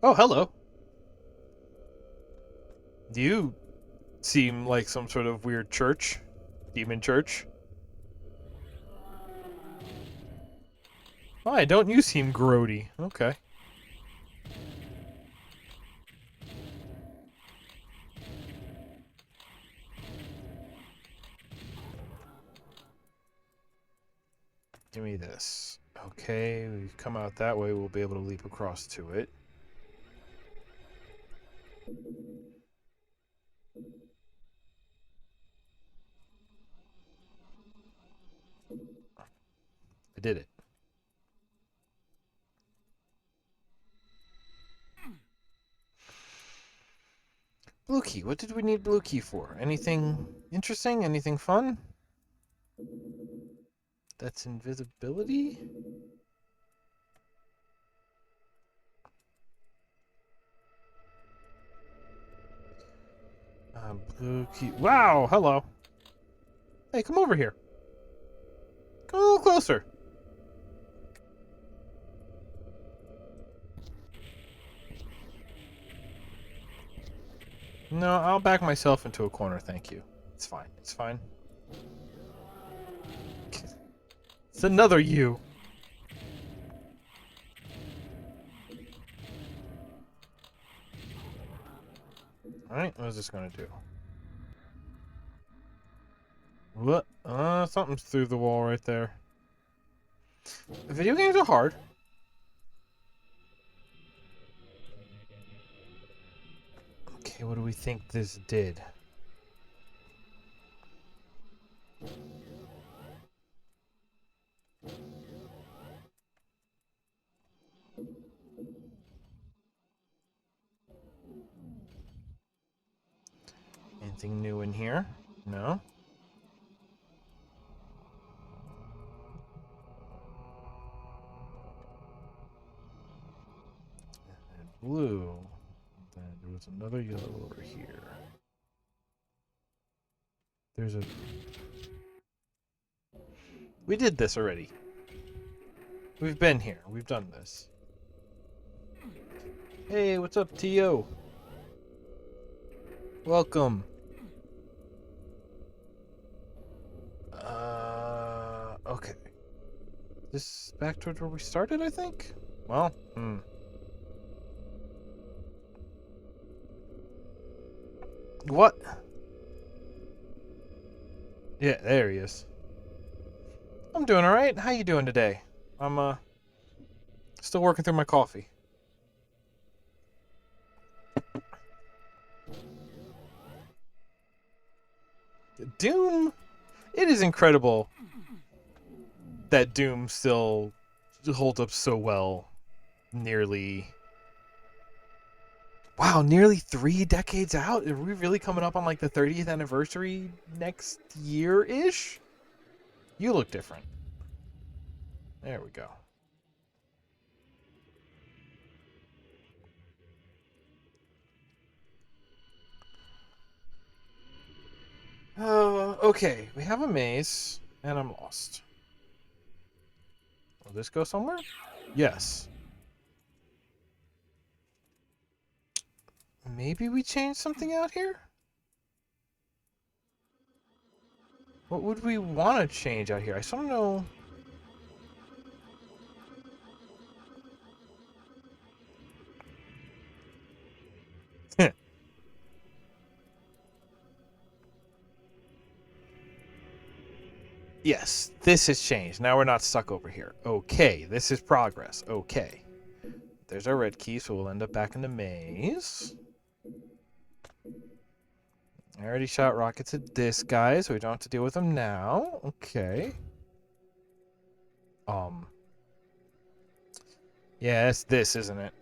Oh, hello. Do you seem like some sort of weird church? Demon church? Why, don't you seem grody? Okay. Give me this. Okay, we've come out that way. We'll be able to leap across to it. I did it. Blue key. What did we need blue key for? Anything interesting? Anything fun? That's invisibility? Blue key. Wow, hello. Hey, come over here. Come a little closer. No, I'll back myself into a corner, thank you. It's fine. It's fine. It's another you. Alright, what is this gonna do? What? Something's through the wall right there. Video games are hard. Okay, what do we think this did? Anything new in here? No? And blue. Then there was another yellow over here. There's a... We did this already. We've been here. We've done this. Hey, what's up, T.O.? Welcome. Okay. This is back towards where we started, I think? Well, What? Yeah, there he is. I'm doing alright. How you doing today? I'm, still working through my coffee. Doom? It is incredible that Doom still holds up so well. Nearly... Wow, nearly 3 decades out? Are we really coming up on like the 30th anniversary next year-ish? You look different. There we go. Okay, we have a maze, and I'm lost. Will this go somewhere? Yes. Maybe we changed something out here? What would we want to change out here? I still don't know. Yes, this has changed. Now we're not stuck over here. Okay, this is progress. Okay. There's our red key, so we'll end up back in the maze. I already shot rockets at this guy, so we don't have to deal with him now. Okay. Yeah, it's this, isn't it?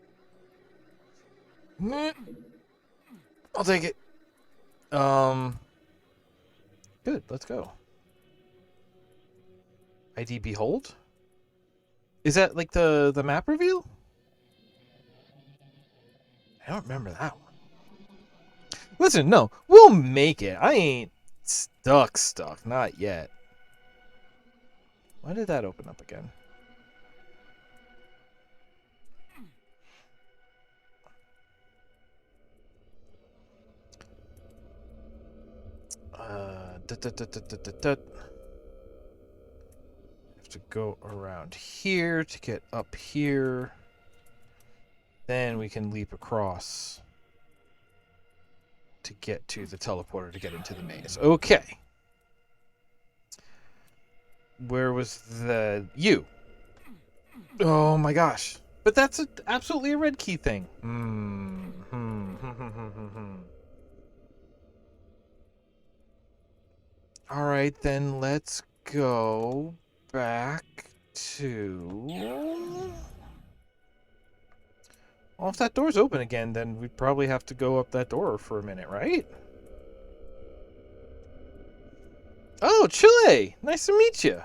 I'll take it. Good, let's go. ID behold? Is that like the map reveal? I don't remember that one. Listen, no, we'll make it. I ain't stuck, not yet. Why did that open up again? Have to go around here to get up here. Then we can leap across to get to the teleporter to get into the maze. Okay. Where was the... You. Oh my gosh. But that's absolutely a red key thing. Alright, then let's go back to... Well, if that door's open again, then we'd probably have to go up that door for a minute, right? Oh, Chile! Nice to meet you.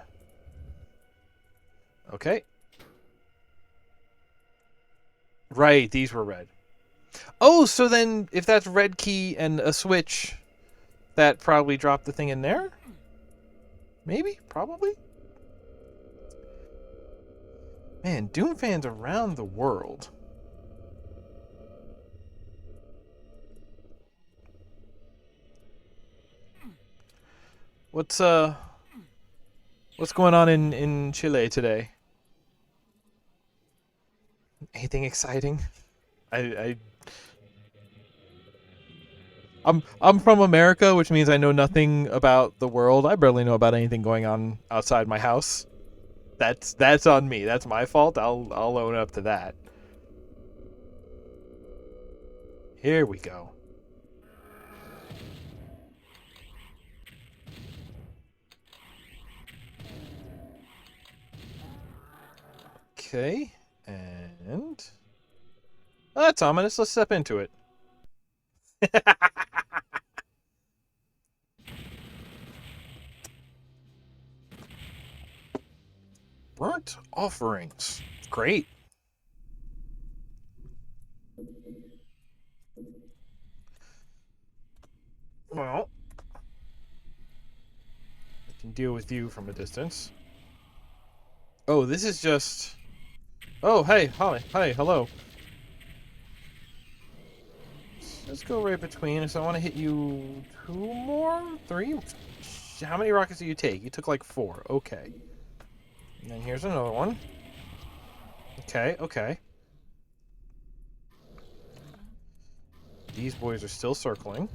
Okay. Right, these were red. Oh, so then if that's red key and a switch, that probably dropped the thing in there? Maybe? Probably? Man, Doom fans around the world. What's going on in Chile today? Anything exciting? I'm from America, which means I know nothing about the world. I barely know about anything going on outside my house. That's on me. That's my fault. I'll own up to that. Here we go. Okay, and that's ominous. Let's step into it. Burnt offerings. Great. Well, I can deal with you from a distance. Oh, this is just... Oh, hey, Holly. Hi, hello. Let's go right between. So I want to hit you 2 more? 3? How many rockets do you take? You took like 4. Okay. And then here's another one. Okay, okay. These boys are still circling.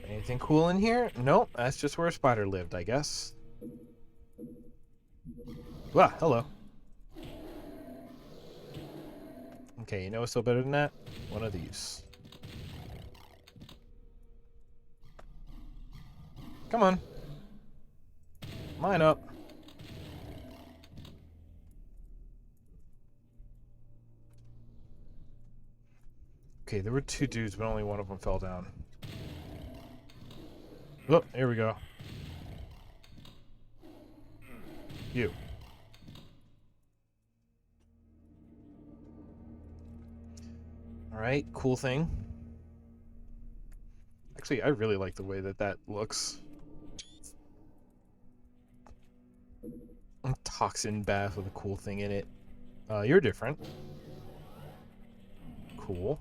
Anything cool in here? Nope, that's just where a spider lived, I guess. Ah, hello. Okay, you know what's still better than that? One of these. Come on. Line up. Okay, there were 2 dudes, but only one of them fell down. Oh, here we go. You. Alright, cool thing. Actually, I really like the way that looks. Toxin bath with a cool thing in it. You're different. Cool.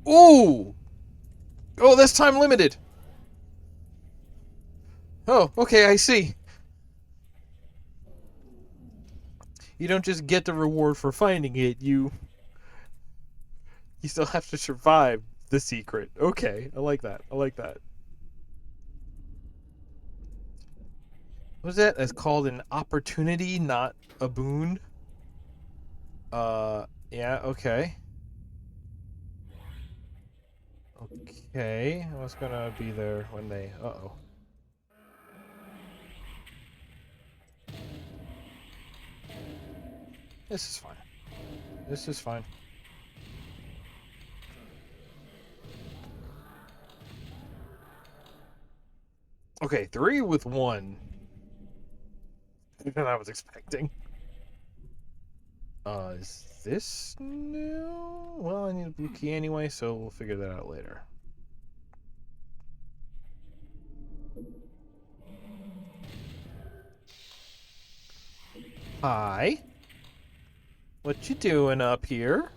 Ooh! Oh, that's time limited! Oh, okay, I see. You don't just get the reward for finding it, you still have to survive the secret. Okay, I like that. I like that. What was that? That's called an opportunity, not a boon. Yeah, okay. Okay, what's gonna be there when they... Uh-oh. This is fine. This is fine. Okay, 3 with 1. Better than I was expecting. Is this new? Well, I need a blue key anyway, so we'll figure that out later. Hi. What you doing up here?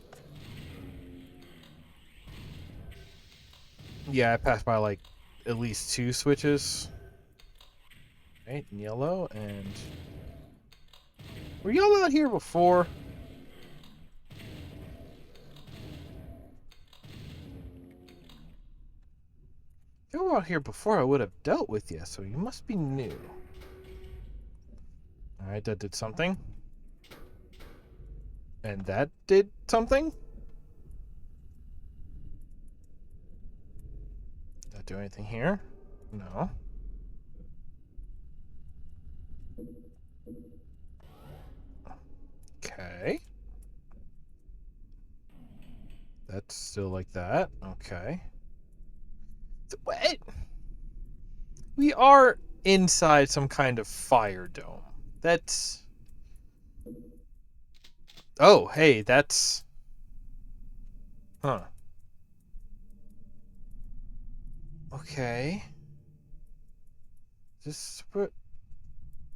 Yeah, I passed by like at least 2 switches. Right, yellow and... Were y'all out here before? If you were out here before, I would have dealt with you, so you must be new. Alright, that did something. And that did something? Did that do anything here? No. Okay. That's still like that. Okay. What? We are inside some kind of fire dome. That's... Oh, hey, that's... Huh. Okay. This...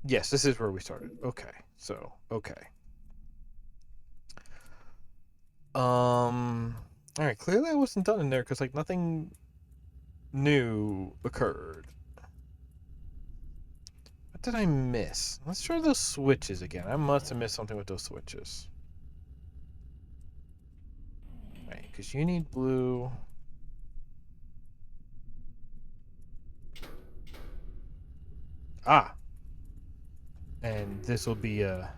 Yes, this is where we started. Okay, so, okay. Alright, clearly I wasn't done in there because, like, nothing new occurred. What did I miss? Let's try those switches again. I must have missed something with those switches. Right, because you need blue. Ah! And this will be a...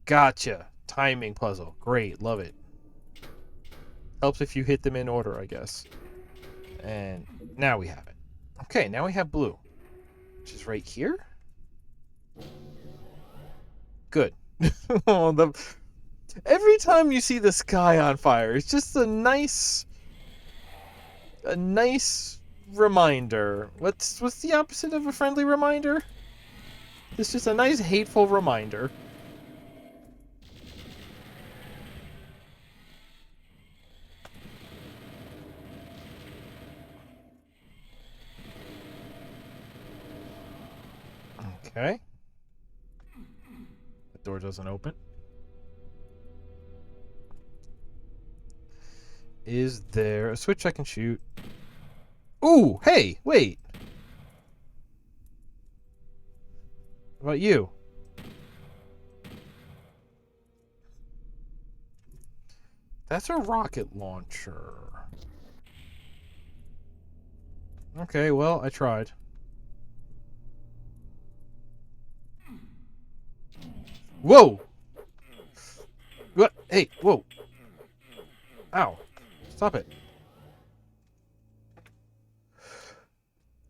Gotcha! Timing puzzle. Great, love it. Helps if you hit them in order, I guess. And now we have it. Okay, now we have blue. Which is right here? Good. Oh, every time you see the sky on fire, it's just a nice reminder. What's the opposite of a friendly reminder? It's just a nice hateful reminder. Okay. The door doesn't open. Is there a switch I can shoot? Ooh, hey, wait. What about you? That's a rocket launcher. Okay, well, I tried. Whoa! What? Hey, whoa. Ow. Stop it.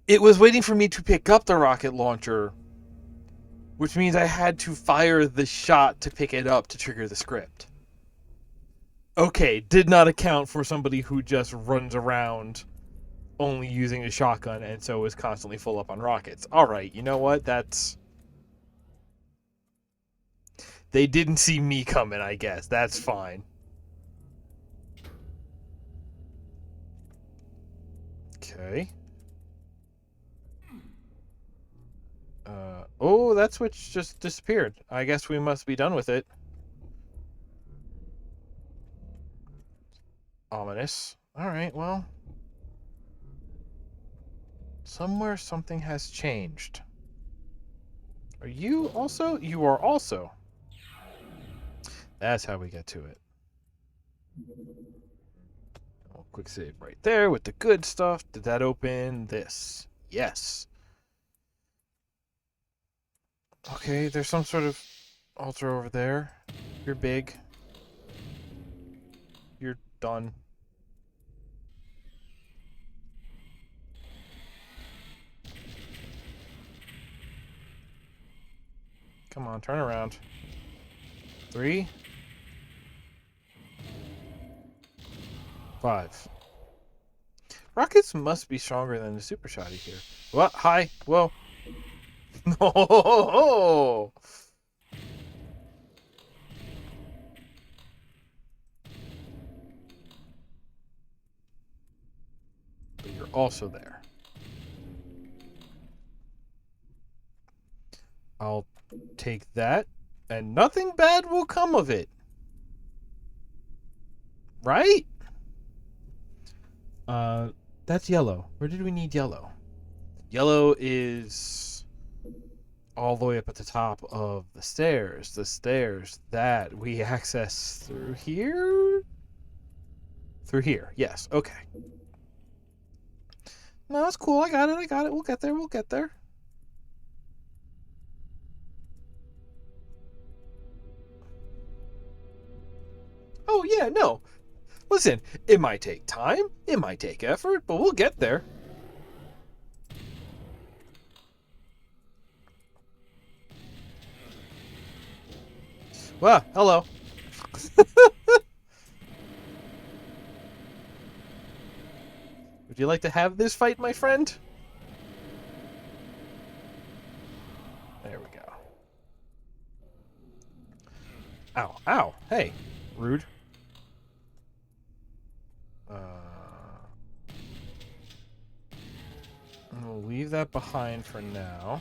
It was waiting for me to pick up the rocket launcher, which means I had to fire the shot to pick it up to trigger the script. Okay, did not account for somebody who just runs around only using a shotgun and so is constantly full up on rockets. Alright, you know what? That's... They didn't see me coming, I guess. That's fine. Okay. Oh, that switch just disappeared. I guess we must be done with it. Ominous. Alright, well. Somewhere something has changed. Are you also? You are also. That's how we get to it. Oh, quick save right there with the good stuff. Did that open this? Yes. Okay, there's some sort of altar over there. You're big. You're done. Come on, turn around. 3, 5. Rockets must be stronger than the super shotty here. What? Hi. Whoa. No. But you're also there. I'll take that, and nothing bad will come of it. Right? That's yellow. Where did we need yellow? Yellow is all the way up at the top of the stairs. The stairs that we access through here? Through here, yes. Okay. No, that's cool. I got it. I got it. We'll get there. We'll get there. Oh, yeah, no. Listen, it might take time. It might take effort, but we'll get there. Well, hello. Would you like to have this fight, my friend? There we go. Ow, ow, hey, rude. We'll leave that behind for now.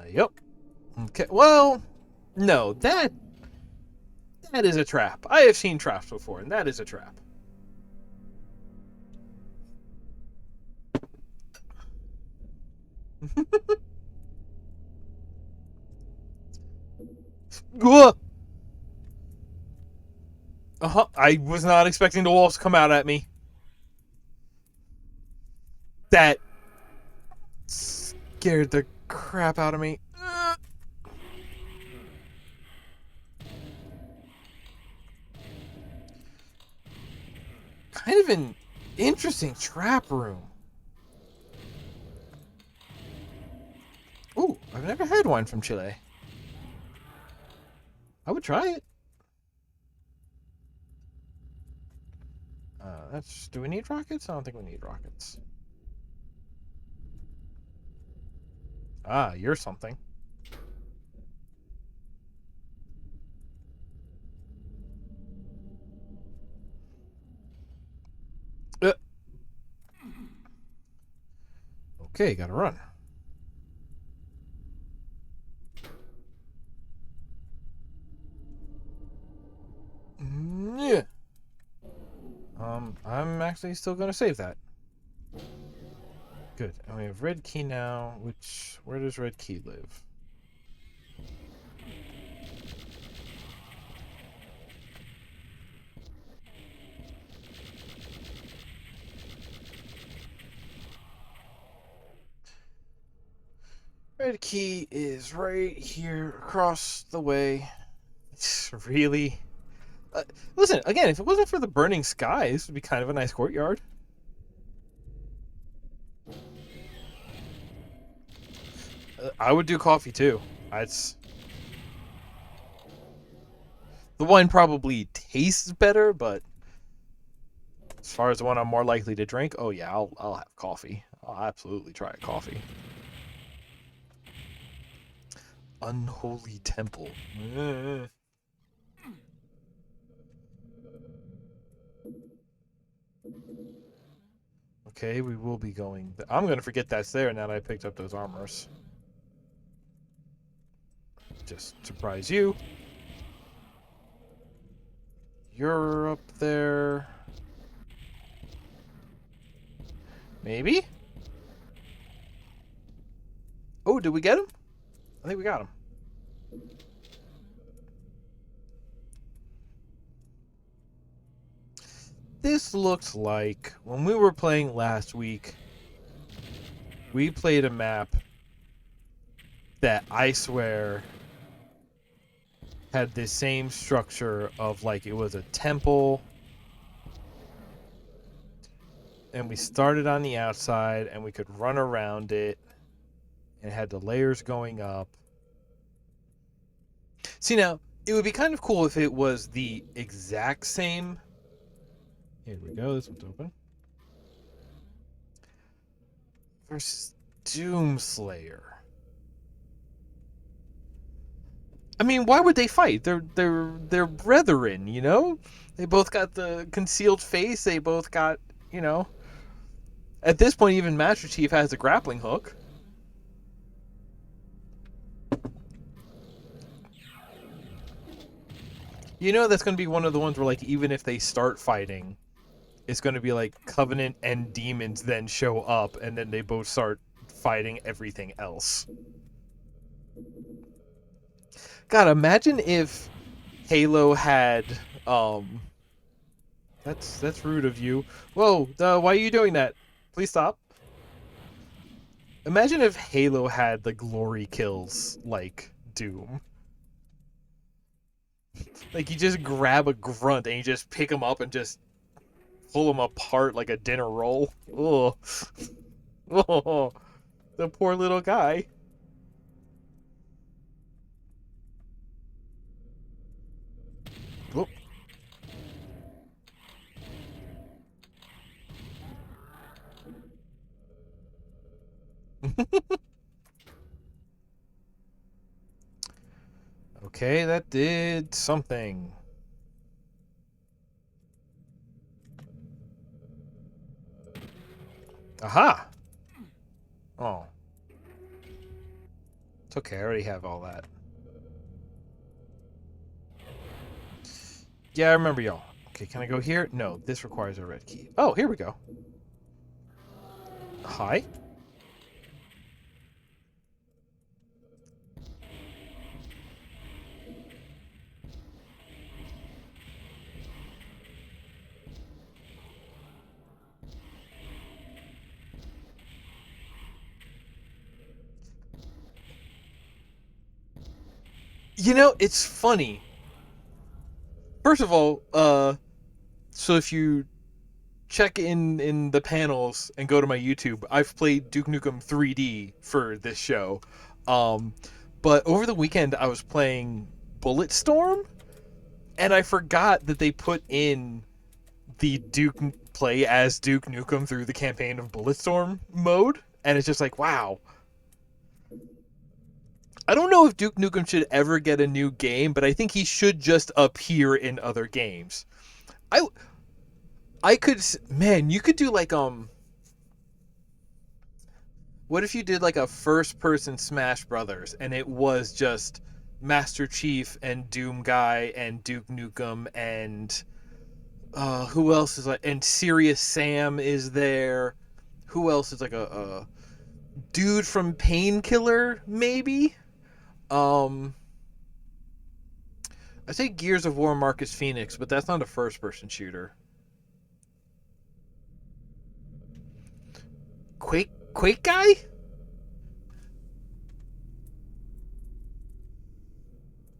Yep. Okay, well, no, that is a trap. I have seen traps before, and that is a trap. I was not expecting the walls to come out at me. That scared the crap out of me. Kind of an interesting trap room. Ooh, I've never had wine from Chile. I would try it. That's. Do we need rockets? I don't think we need rockets. Ah, you're something. Okay, gotta run. Yeah. I'm actually still gonna save that. Good. And we have Red Key now, where does Red Key live? Red Key is right here across the way. It's really. Listen, again, if it wasn't for the burning sky, this would be kind of a nice courtyard. I would do coffee too. It's the wine probably tastes better, but as far as the one I'm more likely to drink, oh yeah, I'll have coffee. I'll absolutely try a coffee. Unholy temple. Okay, we will be going. I'm gonna forget that's there now that I picked up those armors. Just surprise you. You're up there. Maybe? Oh, did we get him? I think we got him. This looks like when we were playing last week, we played a map that I swear had the same structure of like it was a temple, and we started on the outside and we could run around it, and it had the layers going up. See, now it would be kind of cool if it was the exact same. Here we go, this one's open. Versus Doomslayer. I mean, why would they fight? They're brethren, you know? They both got the concealed face, they both got, you know. At this point, even Master Chief has a grappling hook. You know that's going to be one of the ones where, like, even if they start fighting, it's going to be like Covenant and demons then show up, and then they both start fighting everything else. God, imagine if Halo had, that's rude of you. Whoa, why are you doing that? Please stop. Imagine if Halo had the glory kills like Doom. Like, you just grab a grunt and you just pick him up and just pull him apart like a dinner roll. Ugh. Oh, the poor little guy. Whoop. Okay, that did something. Aha! Oh. It's okay, I already have all that. Yeah, I remember y'all. Okay, can I go here? No, this requires a red key. Oh, here we go. Hi. You know, it's funny. First of all, so if you check in the panels and go to my YouTube, I've played Duke Nukem 3D for this show. Um, but over the weekend I was playing Bulletstorm, and I forgot that they put in the Duke play as Duke Nukem through the campaign of Bulletstorm mode, and it's just like, wow. I don't know if Duke Nukem should ever get a new game, but I think he should just appear in other games. I could, man, you could do like What if you did like a first-person Smash Brothers, and it was just Master Chief and Doom Guy and Duke Nukem and who else is like, and Serious Sam is there. Who else is like a dude from Painkiller maybe? Um, I say Gears of War Marcus Phoenix, but that's not a first-person shooter. Quake guy?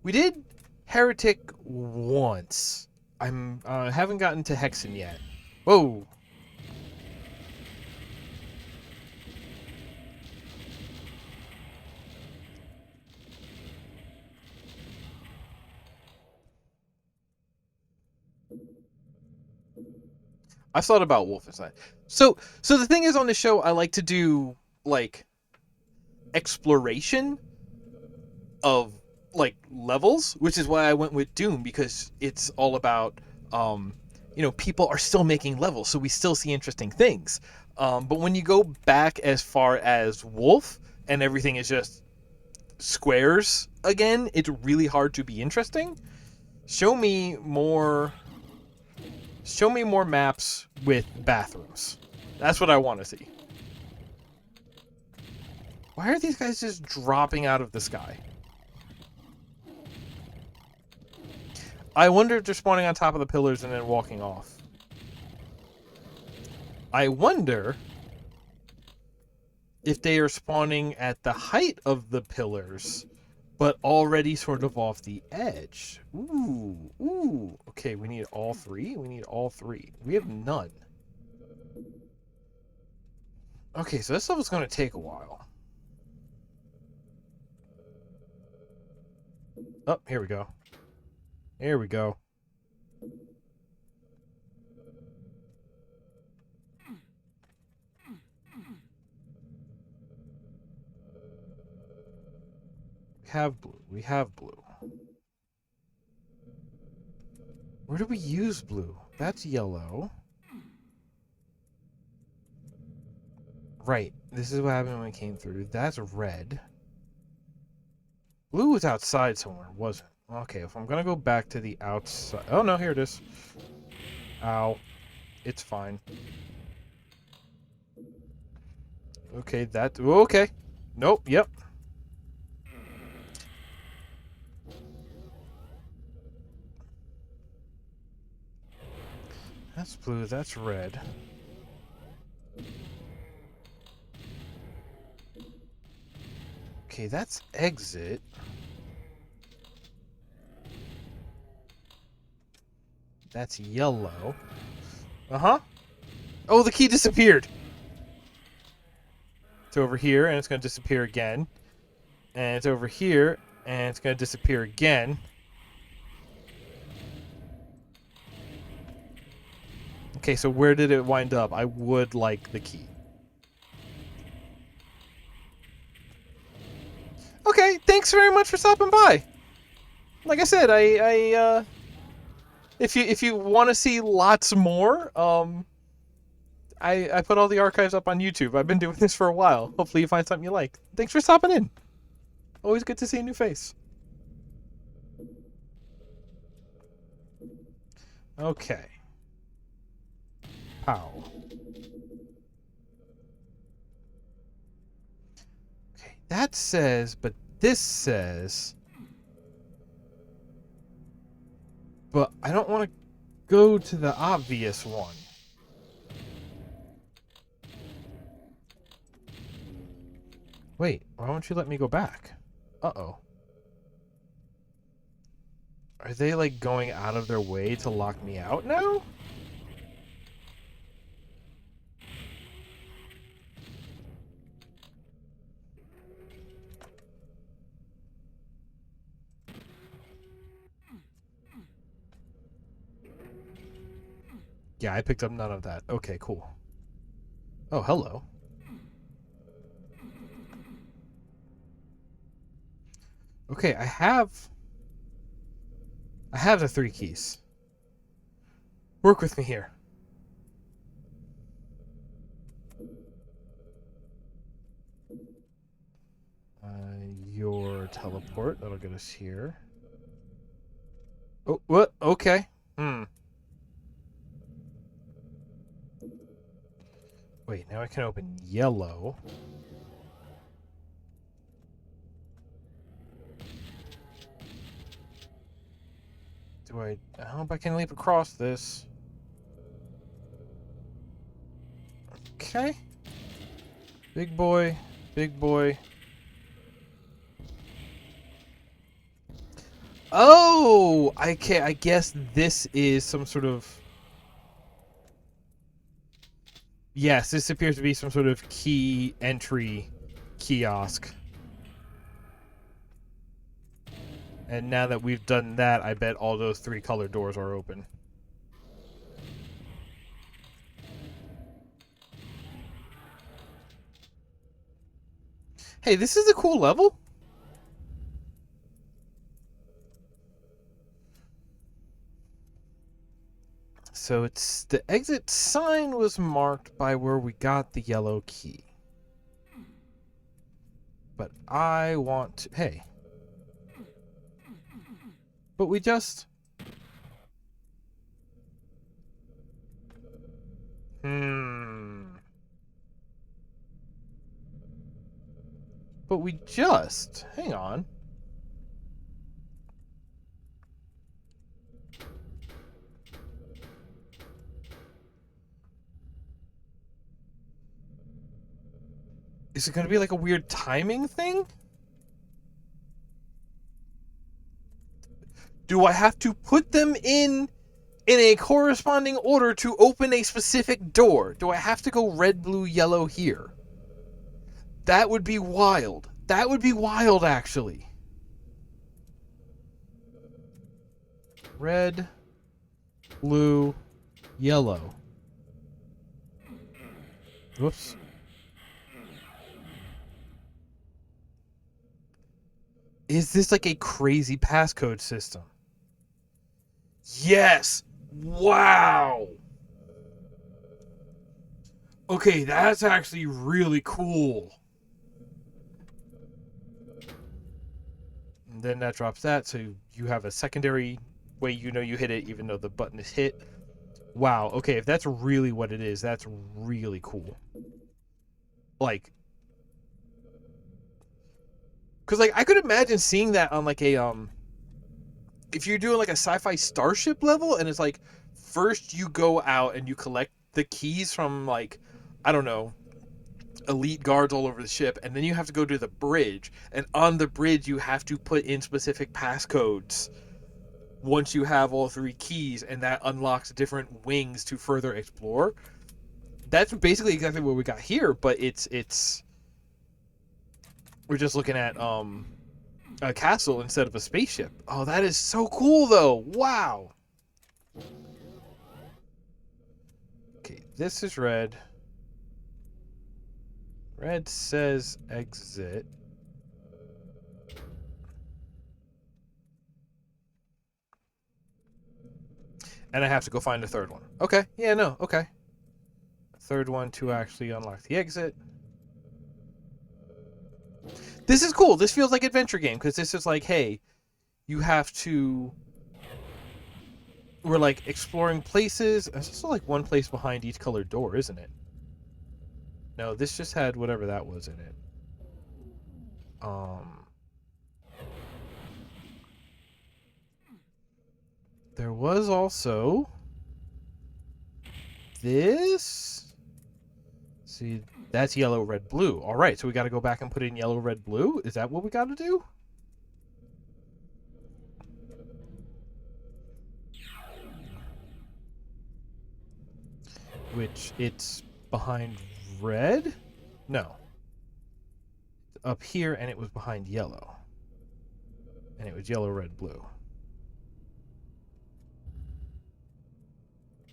We did Heretic once. I'm haven't gotten to Hexen yet. Whoa. I thought about Wolfenstein. So the thing is, on the show, I like to do like exploration of like levels, which is why I went with Doom, because it's all about people are still making levels, so we still see interesting things. But when you go back as far as Wolf and everything is just squares again, it's really hard to be interesting. Show me more maps with bathrooms. That's what I want to see. Why are these guys just dropping out of the sky? I wonder if they're spawning on top of the pillars and then walking off. I wonder if they are spawning at the height of the pillars, but already sort of off the edge. Ooh. Okay, we need all three? We need all three. We have none. Okay, so this stuff is going to take a while. Oh, here we go. Here we go. We have blue. We have blue. Where do we use blue? That's yellow. Right. This is what happened when it came through. That's red. Blue was outside somewhere, wasn't it? Okay, if I'm going to go back to the outside... Oh, no, here it is. Ow. It's fine. Okay, that... Okay. Nope, yep. That's blue, that's red. Okay, that's exit. That's yellow. Uh-huh. Oh, the key disappeared. It's over here, and it's going to disappear again. And it's over here, and it's going to disappear again. Okay, so where did it wind up? I would like the key. Okay, thanks very much for stopping by. Like I said, if you want to see lots more, I put all the archives up on YouTube. I've been doing this for a while. Hopefully you find something you like. Thanks for stopping in. Always good to see a new face. Okay. Pow. Okay, that says, but this says... But I don't want to go to the obvious one. Wait, why won't you let me go back? Uh-oh. Are they, like, going out of their way to lock me out now? Yeah, I picked up none of that. Okay, cool. Oh, hello. Okay, I have the 3 keys. Work with me here. And your teleport. That'll get us here. Oh, what? Okay. Wait, now I can open yellow. I hope I can leap across this. Okay. Big boy. Big boy. Oh! I guess this is some sort of... Yes, this appears to be some sort of key entry kiosk. And now that we've done that, I bet all those 3 colored doors are open. Hey, this is a cool level. So it's the exit sign was marked by where we got the yellow key. But I want to... Hey. But we just... But we just... Hang on. Is it going to be like a weird timing thing? Do I have to put them in a corresponding order to open a specific door? Do I have to go red, blue, yellow here? That would be wild. That would be wild, actually. Red, blue, yellow. Whoops. Is this like a crazy passcode system? Yes! Wow! Okay, that's actually really cool. And then that drops that, so you have a secondary way you know you hit it even though the button is hit. Wow, okay, if that's really what it is, that's really cool. Like... Because, like, I could imagine seeing that on, like, a, if you're doing, like, a sci-fi starship level, and it's, like, first you go out and you collect the keys from, like, I don't know, elite guards all over the ship, and then you have to go to the bridge, and on the bridge you have to put in specific passcodes once you have all 3 keys, and that unlocks different wings to further explore. That's basically exactly what we got here, but it's... We're just looking at, a castle instead of a spaceship. Oh, that is so cool, though. Wow. Okay, this is red. Red says exit. And I have to go find a third one. Okay, yeah, no, okay. A third one to actually unlock the exit. This is cool. This feels like adventure game, because this is like, hey, you have to... We're, like, exploring places. There's also, like, one place behind each colored door, isn't it? No, this just had whatever that was in it. There was also... This... See, that's yellow, red, blue. All right, so we got to go back and put in yellow, red, blue? Is that what we got to do? Which, it's behind red? No. Up here, and it was behind yellow. And it was yellow, red, blue.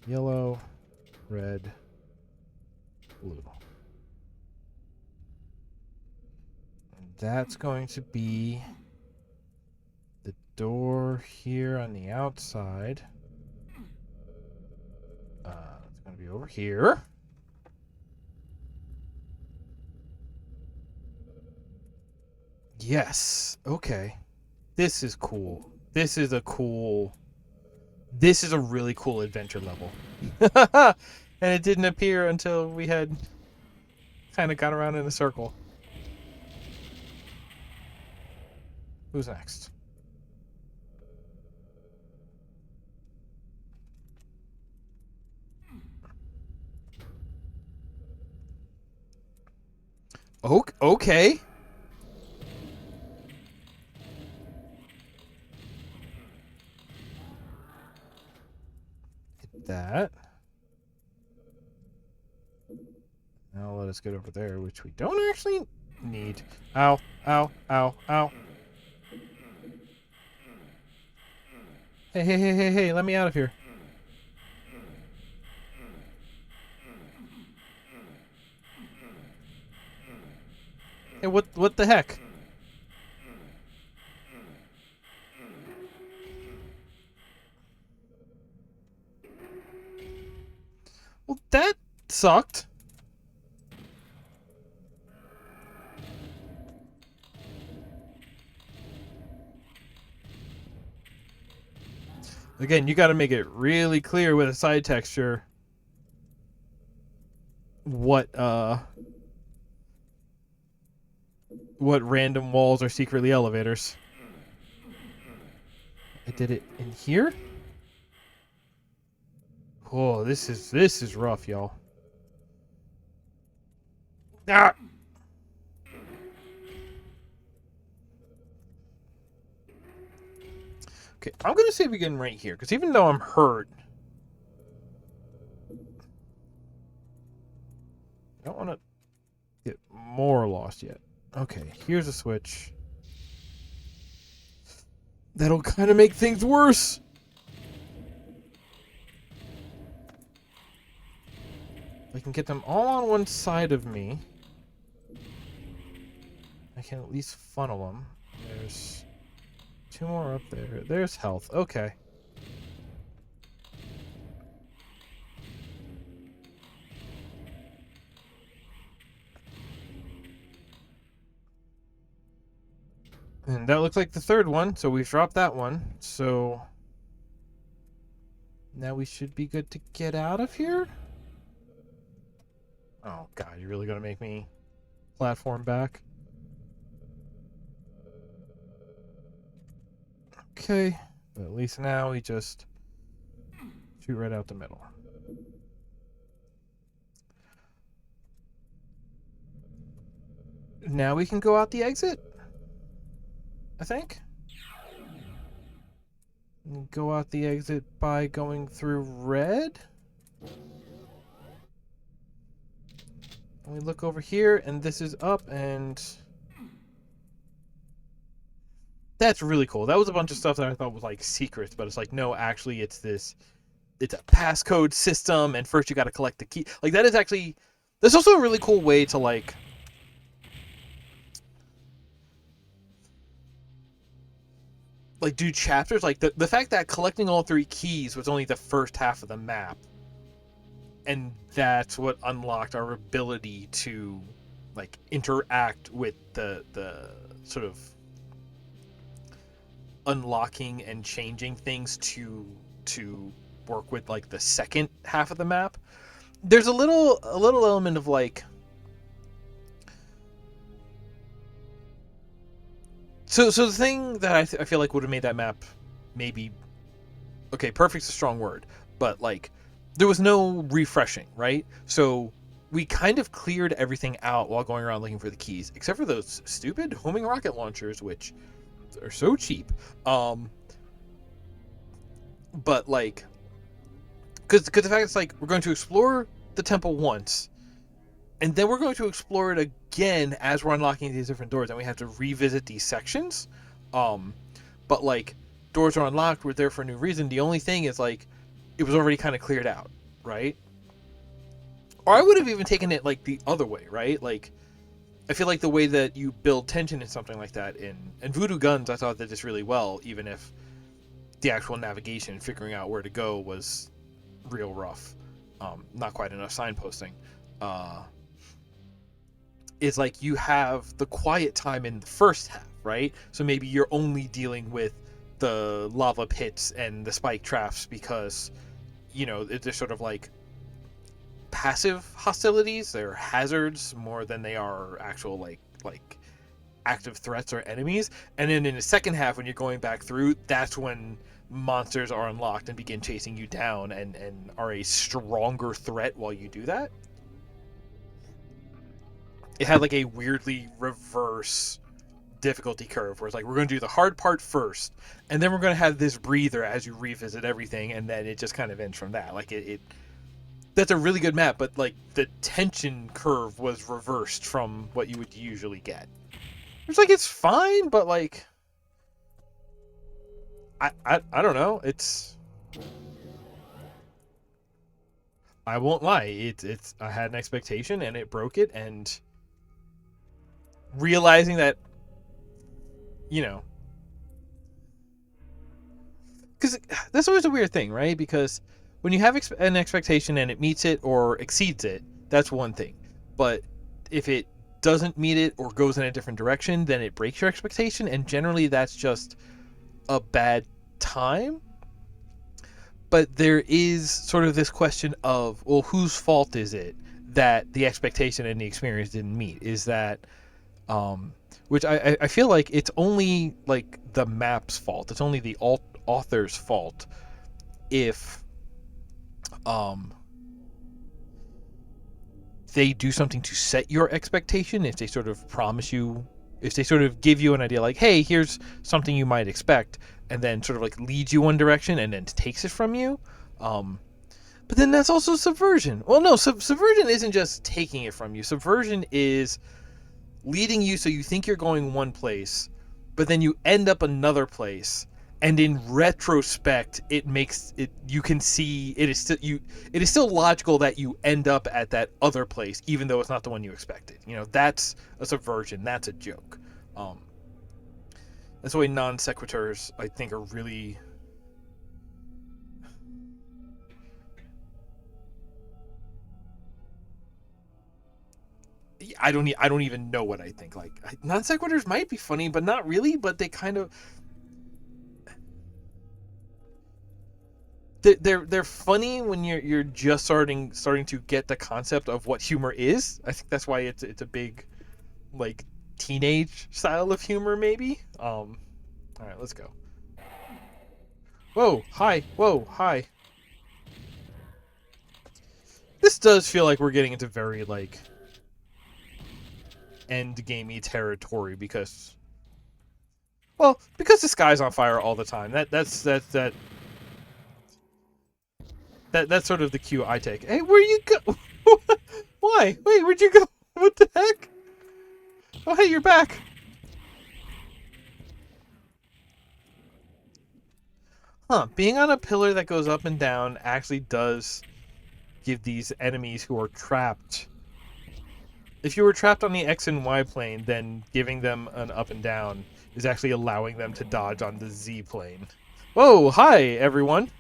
Yellow, red, blue. And that's going to be the door here on the outside. It's going to be over here. Yes. Okay. This is cool. This is a really cool adventure level. And it didn't appear until we had kind of got around in a circle. Who's next? Okay. Hit that. Now let us get over there, which we don't actually need. Ow, ow, ow, ow. Hey, let me out of here. Hey, what the heck? Well, that sucked. Again, you got to make it really clear with a side texture what random walls are secretly elevators. I did it in here? Oh, this is rough, y'all. Ah! Okay, I'm gonna say begin right here, because even though I'm hurt, I don't want to get more lost yet. Okay, here's a switch. That'll kind of make things worse. If I can get them all on one side of me, I can at least funnel them. There's 2 more up there. There's health. Okay. And that looks like the third one, so we've dropped that one. So now we should be good to get out of here? Oh god, you're really gonna make me platform back? Okay, but at least now we just shoot right out the middle. Now we can go out the exit, I think. Go out the exit by going through red. And we look over here, and this is up, and that's really cool. That was a bunch of stuff that I thought was like secrets, but it's like, no, actually it's a passcode system, and first you got to collect the key. Like, that is actually, that's also a really cool way to like do chapters. Like the fact that collecting all 3 keys was only the first half of the map, and that's what unlocked our ability to like interact with the sort of unlocking and changing things to work with like the second half of the map. There's a little element of like, so the thing that I feel like would have made that map maybe, okay, perfect's a strong word, but like there was no refreshing, right? So we kind of cleared everything out while going around looking for the keys, except for those stupid homing rocket launchers, which are so cheap. But like, because the fact it's like we're going to explore the temple once, and then we're going to explore it again as we're unlocking these different doors, and we have to revisit these sections. But like, doors are unlocked, we're there for a new reason. The only thing is like, it was already kind of cleared out, right? Or I would have even taken it like the other way, right? Like, I feel like the way that you build tension in something like that in Voodoo Guns, I thought did this really well, even if the actual navigation, figuring out where to go, was real rough. Not quite enough signposting. Is like you have the quiet time in the first half, right? So maybe you're only dealing with the lava pits and the spike traps because, they're sort of like passive hostilities. They're hazards more than they are actual like active threats or enemies. And then in the second half, when you're going back through, that's when monsters are unlocked and begin chasing you down and are a stronger threat while you do that. It had like a weirdly reverse difficulty curve where it's like we're going to do the hard part first and then we're going to have this breather as you revisit everything, and then it just kind of ends from that. Like it that's a really good map, but like the tension curve was reversed from what you would usually get. It's like it's fine, but like I don't know. I won't lie. It's I had an expectation and it broke it, and realizing that, you know, because that's always a weird thing, right? Because when you have an expectation and it meets it or exceeds it, that's one thing. But if it doesn't meet it or goes in a different direction, then it breaks your expectation, and generally that's just a bad time. But there is sort of this question of, well, whose fault is it that the expectation and the experience didn't meet? Is that, which I feel like it's only like the map's fault. It's only the author's fault if um, they do something to set your expectation. If they sort of promise you, if they sort of give you an idea like, hey, here's something you might expect, and then sort of like leads you one direction and then takes it from you. But then that's also subversion. Well, no, subversion isn't just taking it from you. Subversion is leading you so you think you're going one place, but then you end up another place. And in retrospect, it makes it, you can see it is still it is still logical that you end up at that other place, even though it's not the one you expected. That's a subversion. That's a joke. That's why non sequiturs, I think, are really. I don't even know what I think. Like, non sequiturs might be funny, but not really. But they kind of, they're funny when you're just starting to get the concept of what humor is. I think that's why it's a big, like, teenage style of humor, maybe. All right, let's go. Whoa, hi. Whoa, hi. This does feel like we're getting into very, like, end gamey territory because, well, because the sky's on fire all the time. That's sort of the cue I take. Hey, where you go? Why? Wait, where'd you go? What the heck? Oh, hey, you're back. Huh, being on a pillar that goes up and down actually does give these enemies who are trapped. If you were trapped on the X and Y plane, then giving them an up and down is actually allowing them to dodge on the Z plane. Whoa, hi, everyone.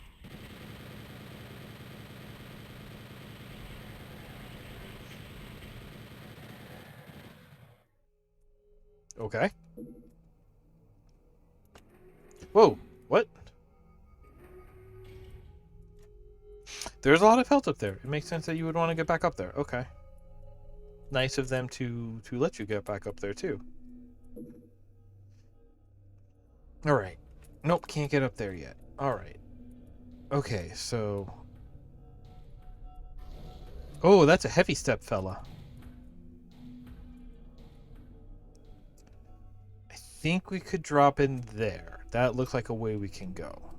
Okay. Whoa, what? There's a lot of health up there. It makes sense that you would want to get back up there. Okay. Nice of them to let you get back up there, too. Alright. Nope, can't get up there yet. Alright. Okay, so... Oh, that's a heavy step, fella. I think we could drop in there. That looks like a way we can go.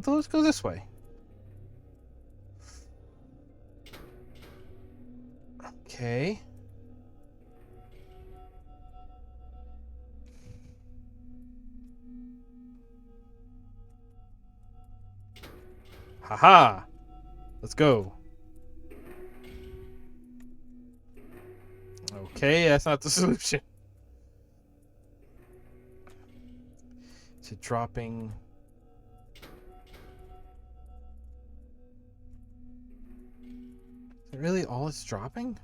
Let's go this way. Okay. Haha! Let's go. Okay, that's not the solution. To dropping... Is it really all it's dropping?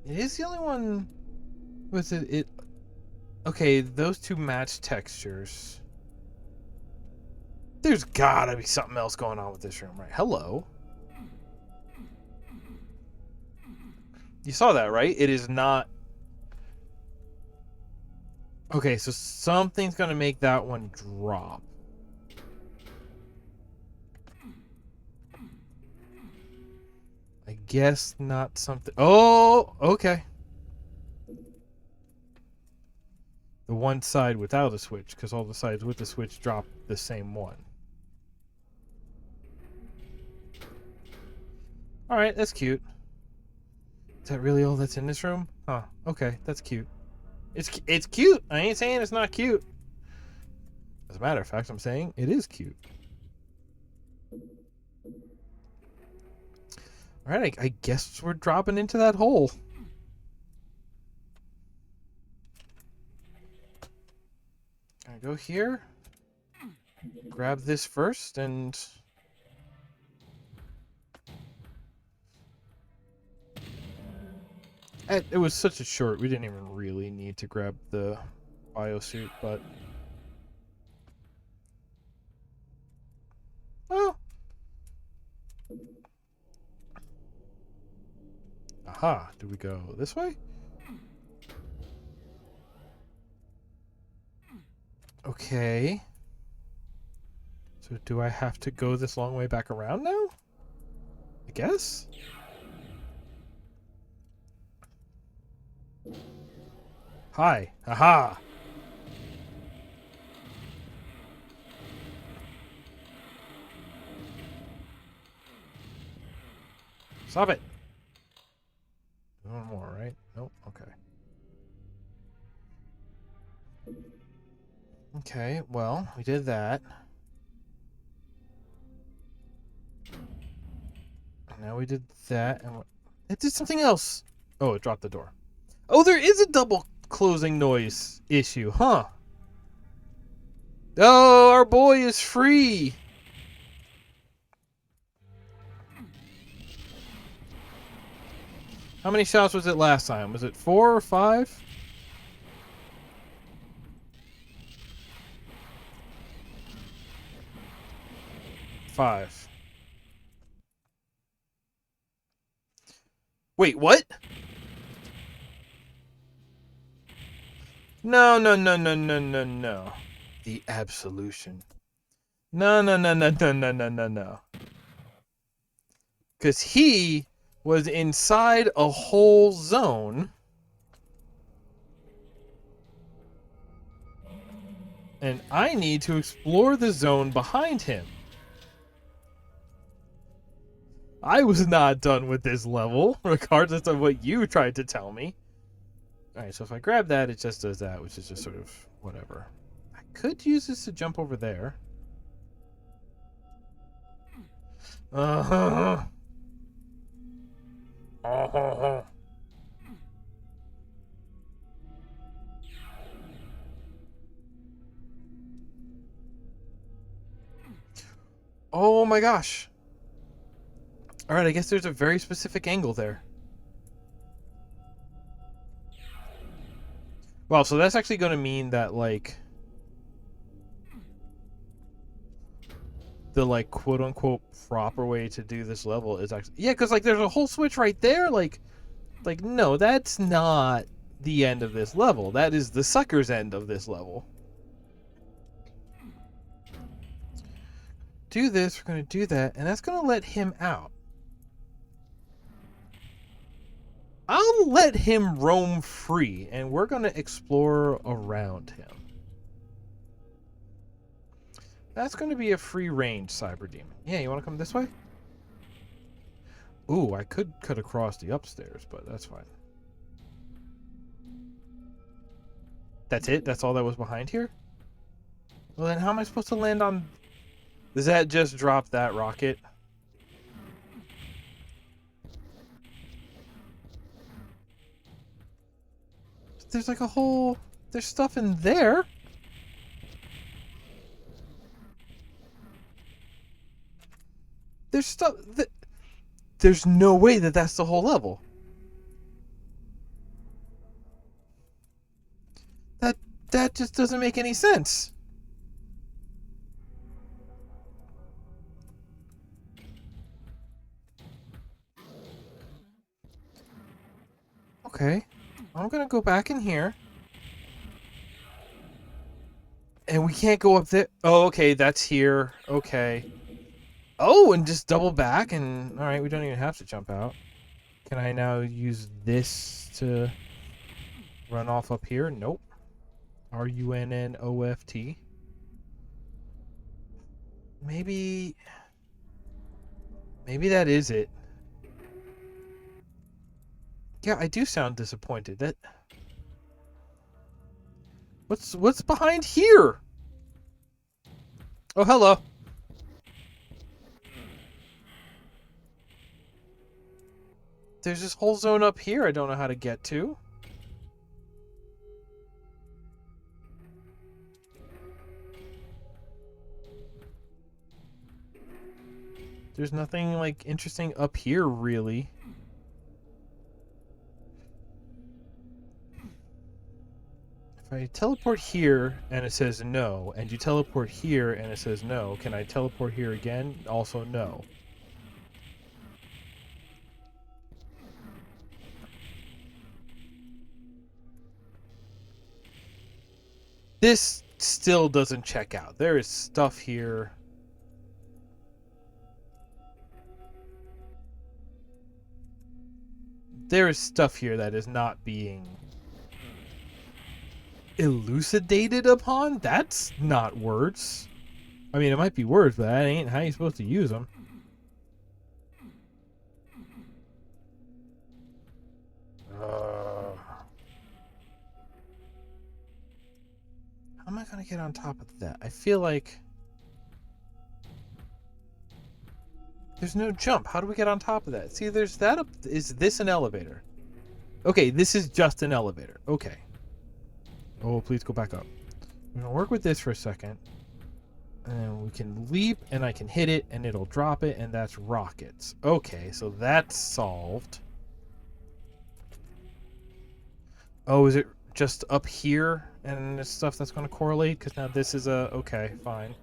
It is the only one with it. Okay, those two match textures. There's gotta be something else going on with this room, right? Hello. You saw that, right? It is not. Okay, so something's gonna make that one drop. I guess not something. Oh, okay. The one side without a switch, because all the sides with the switch drop the same one. Alright, that's cute. Is that really all that's in this room? Huh, okay, that's cute. It's cute! I ain't saying it's not cute. As a matter of fact, I'm saying it is cute. Alright, I guess we're dropping into that hole. I go here. Grab this first and... It was such a short, we didn't even really need to grab the biosuit, but... Well... Aha, do we go this way? Okay. So do I have to go this long way back around now? I guess? Hi. Aha! Stop it! One more, right? Nope, okay. Okay, well, we did that. Now we did that, and it did something else. Oh, it dropped the door. Oh, there is a double closing noise issue, huh? Oh, our boy is free. How many shots was it last time? Was it 4 or 5? 5. Wait, what? No, no, no, no, no, no, no. The absolution. No, no, no, no, no, no, no, no, no. Because he was inside a whole zone. And I need to explore the zone behind him. I was not done with this level, regardless of what you tried to tell me. Alright, so if I grab that, it just does that, which is just sort of whatever. I could use this to jump over there. Uh-huh. Uh-huh. Oh my gosh. Alright, I guess there's a very specific angle there. Well, so that's actually going to mean that, like, the, like, quote-unquote proper way to do this level is actually... Yeah, because, like, there's a whole switch right there. Like, no, that's not the end of this level. That is the sucker's end of this level. Do this, we're going to do that, and that's going to let him out. I'll let him roam free, and we're going to explore around him. That's going to be a free-range cyber demon. Yeah, you want to come this way? Ooh, I could cut across the upstairs, but that's fine. That's it? That's all that was behind here? Well, then how am I supposed to land on... Does that just drop that rocket? There's like a whole... There's stuff in there. There's stuff... There's no way that that's the whole level. That just doesn't make any sense. Okay. I'm gonna go back in here. And we can't go up there. Oh, okay, that's here. Okay. Oh, and just double back and... Alright, we don't even have to jump out. Can I now use this to run off up here? Nope. RUNNOFT. Maybe that is it. Yeah, I do sound disappointed. That... What's behind here? Oh, hello. There's this whole zone up here I don't know how to get to. There's nothing, like, interesting up here, really. If I teleport here and it says no, and you teleport here and it says no, can I teleport here again? Also no. This still doesn't check out. There is stuff here. There is stuff here that is not being elucidated upon? That's not words. I mean, it might be words, but that ain't how you're supposed to use them. How am I going to get on top of that? I feel like... There's no jump. How do we get on top of that? See, there's that up... Is this an elevator? Okay, this is just an elevator. Okay. Oh, please go back up. I'm going to work with this for a second. And we can leap, and I can hit it, and it'll drop it, and that's rockets. Okay, so that's solved. Oh, is it just up here and the stuff that's going to correlate? Because now this is a... Okay, fine.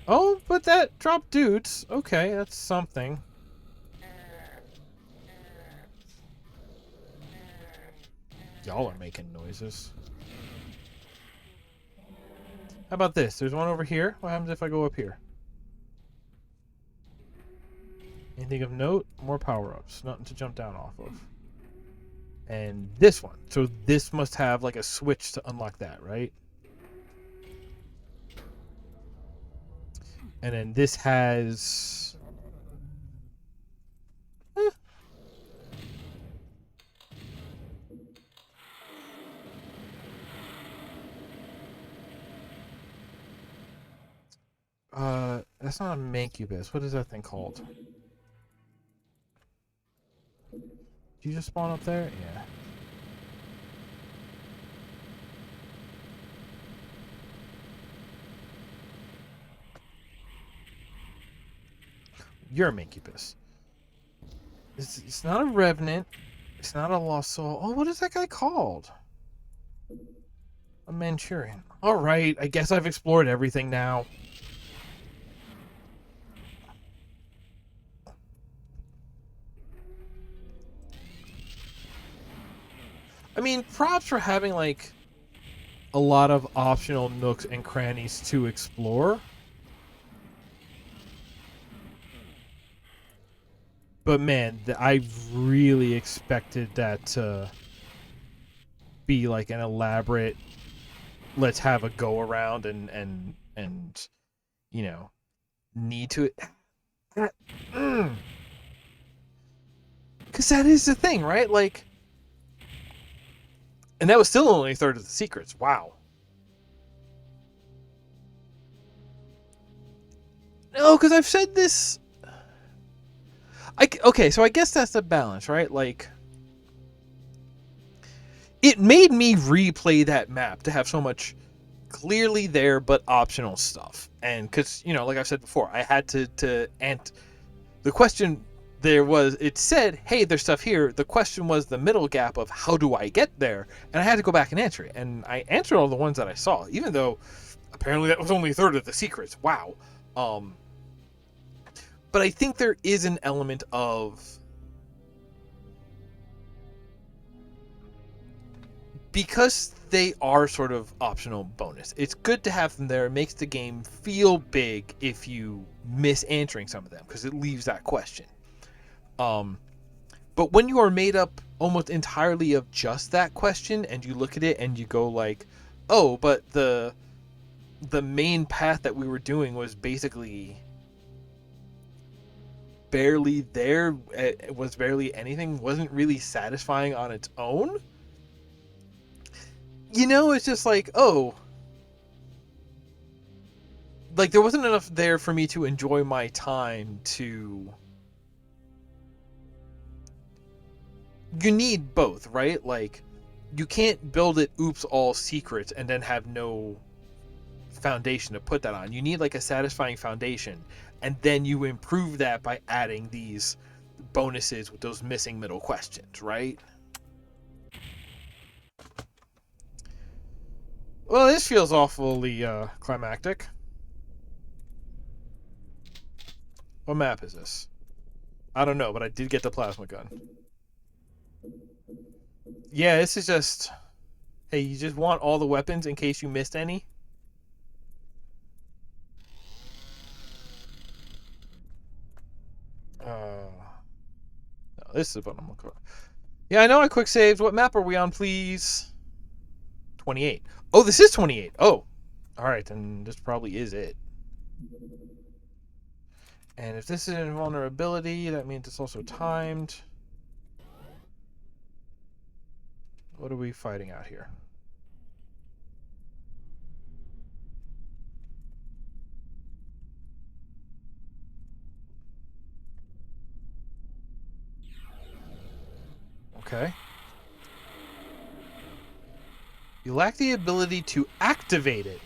Oh, but that dropped dudes. Okay, that's something. Y'all are making noises. How about this? There's one over here. What happens if I go up here? Anything of note? More power-ups. Nothing to jump down off of. And this one. So this must have like a switch to unlock that, right? And then this has... That's not a mancubus. What is that thing called? Did you just spawn up there? Yeah. You're a mancubus. It's not a revenant. It's not a lost soul. Oh, what is that guy called? A Manchurian. Alright, I guess I've explored everything now. I mean, props for having, like, a lot of optional nooks and crannies to explore. But man, I really expected that to be like an elaborate, let's have a go around and you know, need to... Because that is the thing, right? Like... And that was still only a third of the secrets. Wow. No, because I've said this... Okay, so I guess that's the balance, right? Like... It made me replay that map to have so much clearly there but optional stuff. And because, you know, like I've said before, I had to the it said, hey, there's stuff here. The question was the middle gap of how do I get there? And I had to go back and answer it. And I answered all the ones that I saw, even though apparently that was only a third of the secrets. Wow. But I think there is an element of, because they are sort of optional bonus, it's good to have them there. It makes the game feel big if you miss answering some of them, because it leaves that question. But when you are made up almost entirely of just that question, and you look at it and you go like, oh, but the main path that we were doing was basically barely there, it was barely anything, wasn't really satisfying on its own. It's just like, oh, like there wasn't enough there for me to enjoy my time to. You need both, right? Like, you can't build it oops all secrets and then have no foundation to put that on. You need like a satisfying foundation, and then you improve that by adding these bonuses with those missing middle questions, right? Well, this feels awfully climactic. What map is this? I don't know, but I did get the plasma gun. Yeah, this is just... Hey, you just want all the weapons in case you missed any? No, this is what I'm looking for. Yeah, I know I quick saved. What map are we on, please? 28. Oh, this is 28. Oh. Alright, then this probably is it. And if this is invulnerability, that means it's also timed. What are we fighting out here? Okay. You lack the ability to activate it.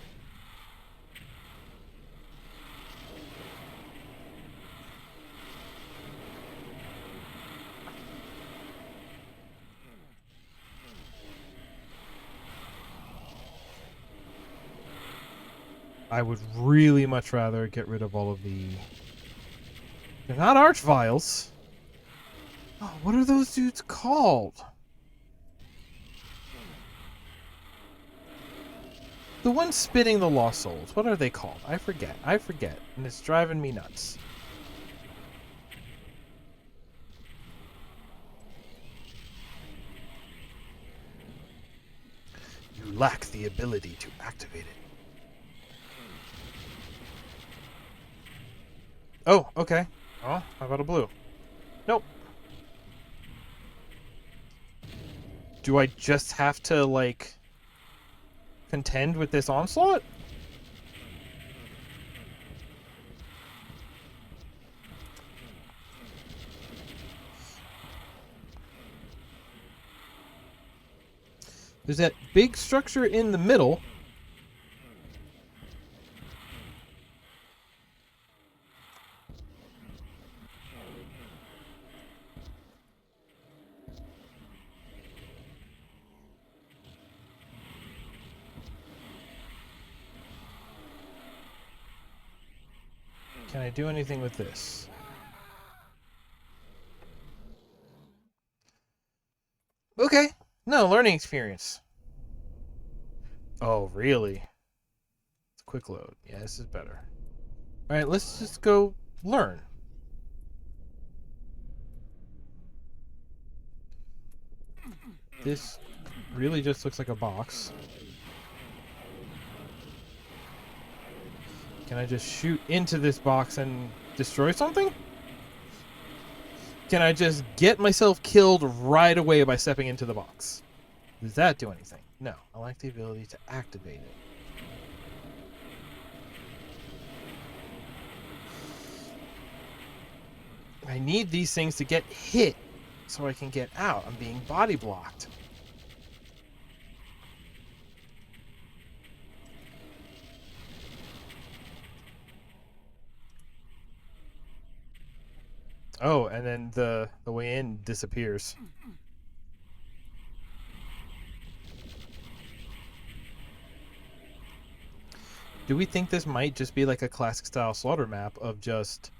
I would really much rather get rid of all of the... They're not arch vials. Oh, what are those dudes called? The ones spitting the lost souls. What are they called? I forget. And it's driving me nuts. You lack the ability to activate it. Oh, okay. Oh, how about a blue? Nope. Do I just have to, like, contend with this onslaught? There's that big structure in the middle. Can I do anything with this? Okay. No, learning experience. Oh, really? It's a quick load. Yeah, this is better. Alright, let's just go learn. This really just looks like a box. Can I just shoot into this box and destroy something? Can I just get myself killed right away by stepping into the box? Does that do anything? No. I like the ability to activate it. I need these things to get hit so I can get out. I'm being body blocked. Oh, and then the way in disappears. Do we think this might just be like a classic style slaughter map of just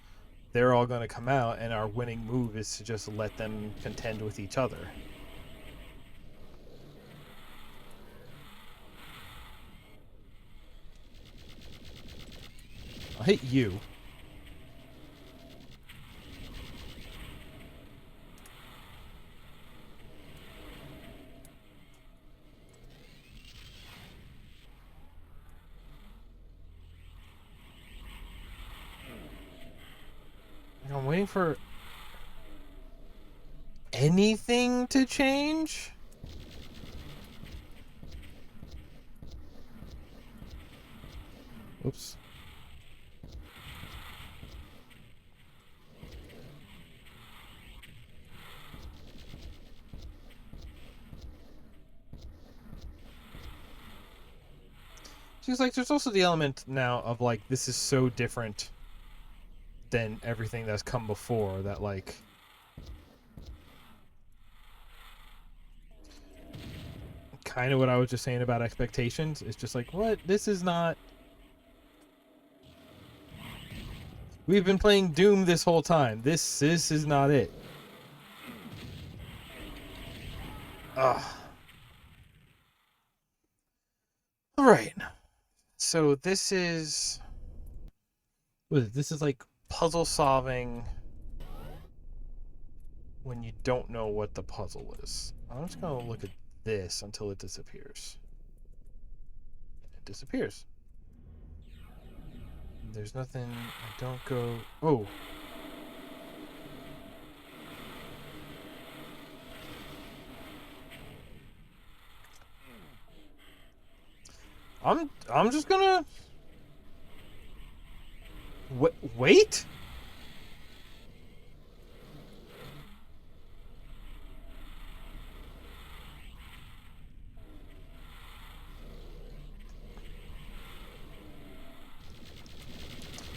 they're all going to come out and our winning move is to just let them contend with each other? I'll hit you. I'm waiting for anything to change. Oops. She's like, there's also the element now of like, this is so different than everything that's come before that like kind of what I was just saying about expectations. It's just like, what? This is not. We've been playing Doom this whole time. This is not it. Ugh. All right. So this is. What is it? This is like puzzle solving when you don't know what the puzzle is. I'm just gonna look at this until it disappears. It disappears. There's nothing. I don't go. Oh. I'm just gonna wait.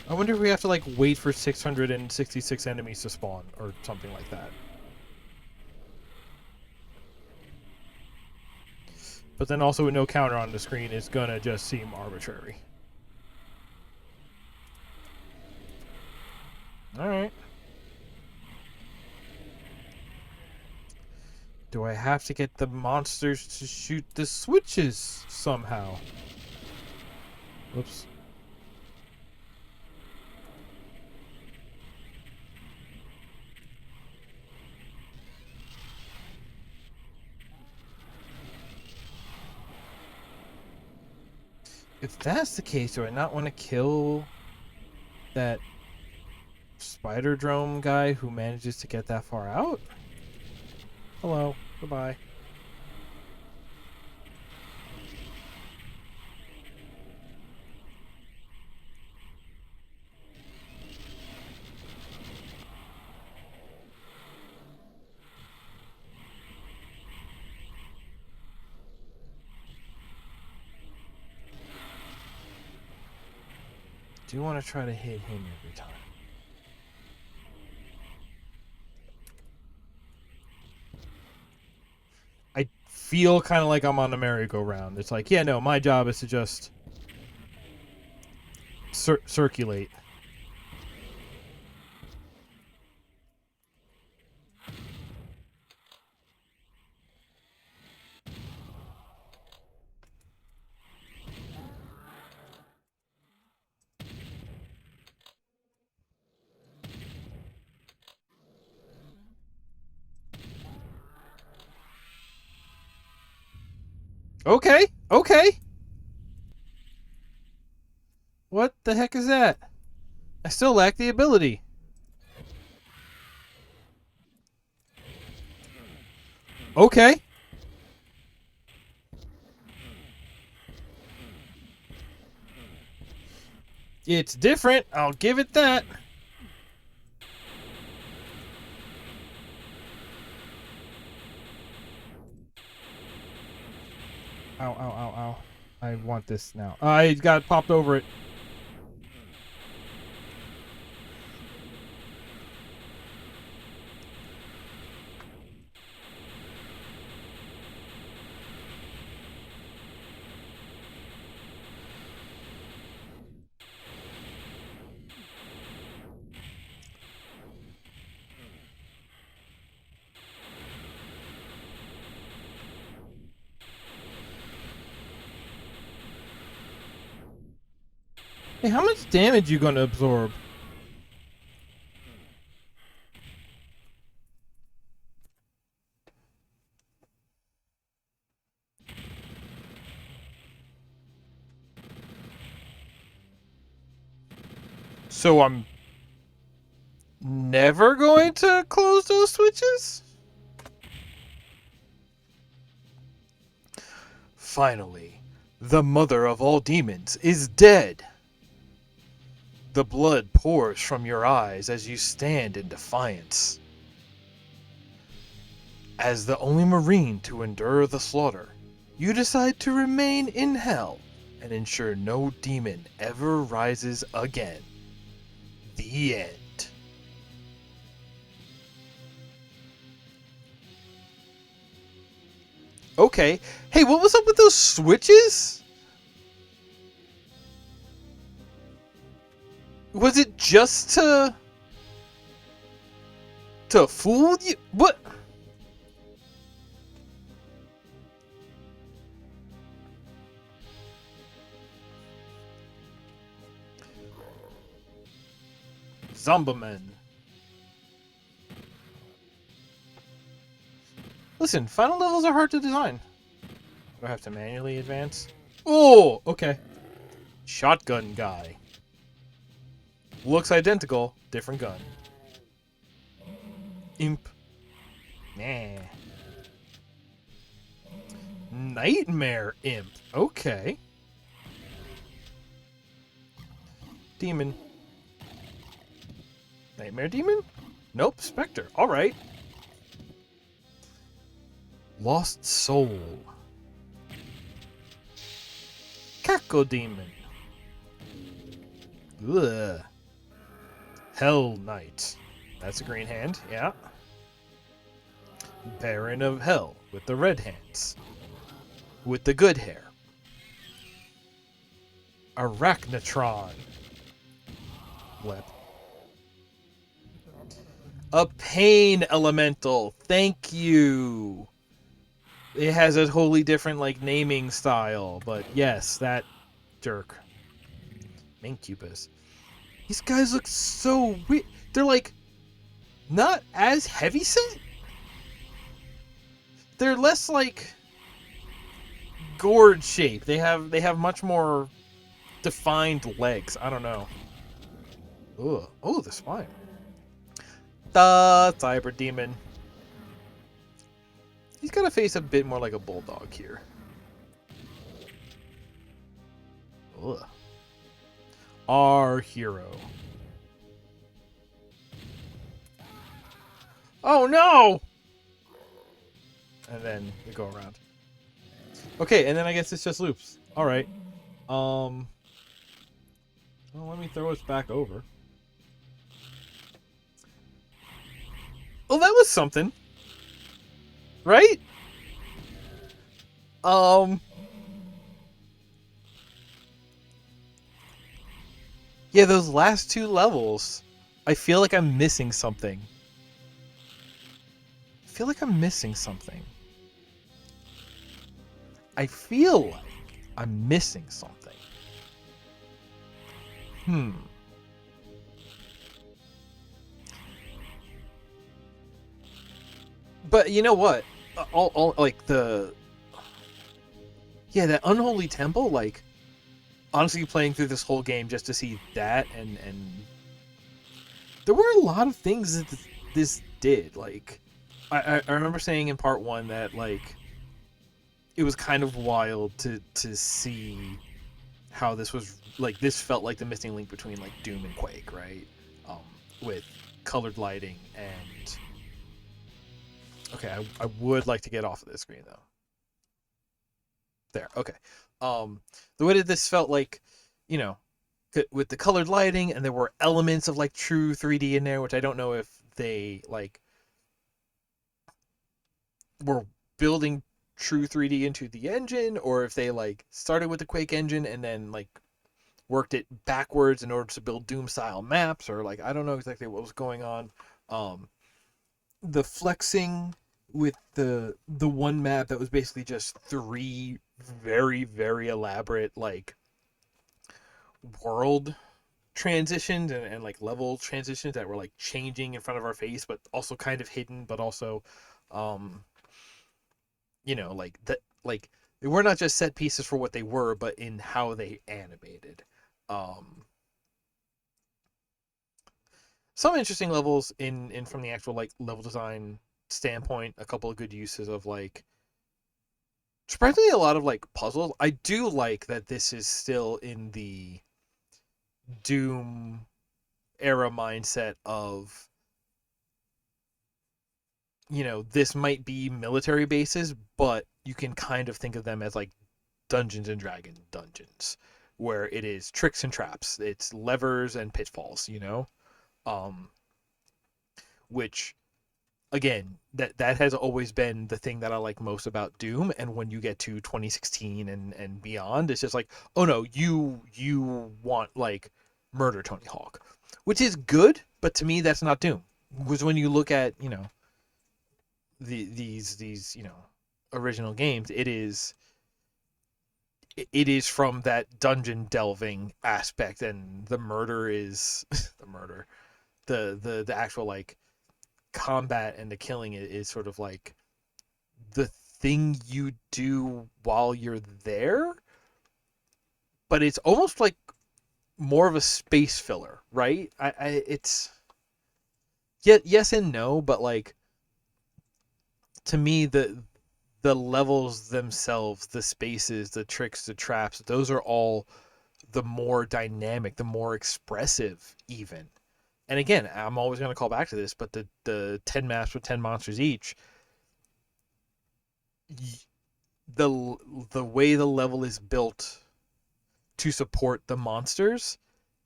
I wonder if we have to like wait for 666 enemies to spawn or something like that. But then also with no counter on the screen, it's gonna just seem arbitrary. Alright. Do I have to get the monsters to shoot the switches somehow? Whoops. If that's the case, do I not want to kill that spider drone guy who manages to get that far out? Hello. Goodbye. Do you want to try to hit him every time? I feel kind of like I'm on a merry-go-round. It's like, yeah, no, my job is to just circulate. Okay, okay. What the heck is that? I still lack the ability. Okay. It's different. I'll give it that. Ow, ow, ow, ow. I want this now. I got popped over it. Hey, how much damage you gonna absorb? So I'm never going to close those switches? Finally, the mother of all demons is dead. The blood pours from your eyes as you stand in defiance. As the only Marine to endure the slaughter, you decide to remain in hell and ensure no demon ever rises again. The end. Okay. Hey, what was up with those switches? Was it just to fool you? What? Zombaman. Listen, final levels are hard to design. Do I have to manually advance? Oh, okay. Shotgun guy. Looks identical, different gun. Imp. Nah. Nightmare imp. Okay. Demon. Nightmare demon? Nope, Spectre. Alright. Lost soul. Cackle demon. Ugh. Hell Knight. That's a green hand, yeah. Baron of Hell with the red hands. With the good hair. Arachnotron. Web. A pain elemental. Thank you. It has a totally different like naming style, but yes, that jerk. Incubus. These guys look so weird. They're like not as heavy set. They're less like gourd shape. They have much more defined legs. I don't know. Ugh. Oh, the spine. The Cyber Demon. He's got a face a bit more like a bulldog here. Ugh. Our hero. Oh no! And then we go around. Okay, and then I guess it's just loops. Alright. Well, let me throw us back over. Oh, that was something. Right? Yeah, those last two levels, I feel like I'm missing something. I feel like I'm missing something. I feel like I'm missing something. But you know what? All like the that unholy temple. Like honestly, playing through this whole game just to see that, and there were a lot of things that this did. Like I remember saying in part one that like it was kind of wild to see how this was like. This felt like the missing link between like Doom and Quake, right? With colored lighting and. Okay, I would like to get off of this screen though. There, okay. The way that this felt like, you know, with the colored lighting, and there were elements of like true 3D in there, which I don't know if they like were building true 3D into the engine, or if they like started with the Quake engine and then like worked it backwards in order to build Doom style maps, or like I don't know exactly what was going on. The flexing with the one map that was basically just three very elaborate like world transitions and like level transitions that were like changing in front of our face, but also kind of hidden, but also, um, like that, like they were not just set pieces for what they were, but in how they animated. Um, some interesting levels in from the actual like level design standpoint. A couple of good uses of like surprisingly a lot of like puzzles. I do like that this is still in the Doom era mindset of this might be military bases, but you can kind of think of them as like Dungeons and Dragon dungeons, where it is tricks and traps. It's levers and pitfalls, um, which again that has always been the thing that I like most about Doom. And when you get to 2016 and beyond, it's just like, oh no, you want like murder Tony Hawk, which is good, but to me that's not Doom. Because when you look at these original games, it is from that dungeon delving aspect, and the murder is the murder, the actual like combat and the killing is sort of like the thing you do while you're there, but it's almost like more of a space filler, right? It's yes and no, but like to me the levels themselves, the spaces, the tricks, the traps, those are all the more dynamic, the more expressive even. And again, I'm always going to call back to this, but the 10 maps with 10 monsters each, the the way the level is built to support the monsters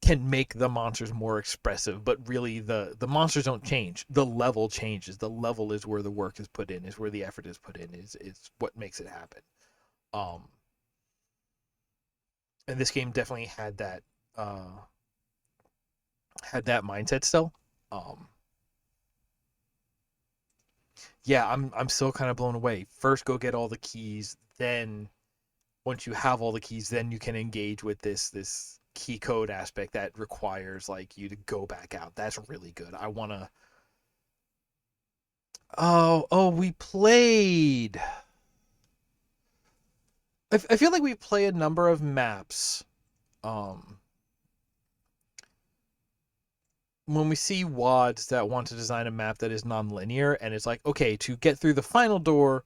can make the monsters more expressive, but really the monsters don't change. The level changes. The level is where the work is put in, is where the effort is put in, is what makes it happen. Um and this game definitely had that mindset still. Um yeah, I'm still kind of blown away. First go get all the keys, then once you have all the keys, then you can engage with this key code aspect that requires like you to go back out. That's really good. I want to Oh, we played. I feel like we play a number of maps. Um, when we see WADs that want to design a map that is non-linear, and it's like, okay, to get through the final door,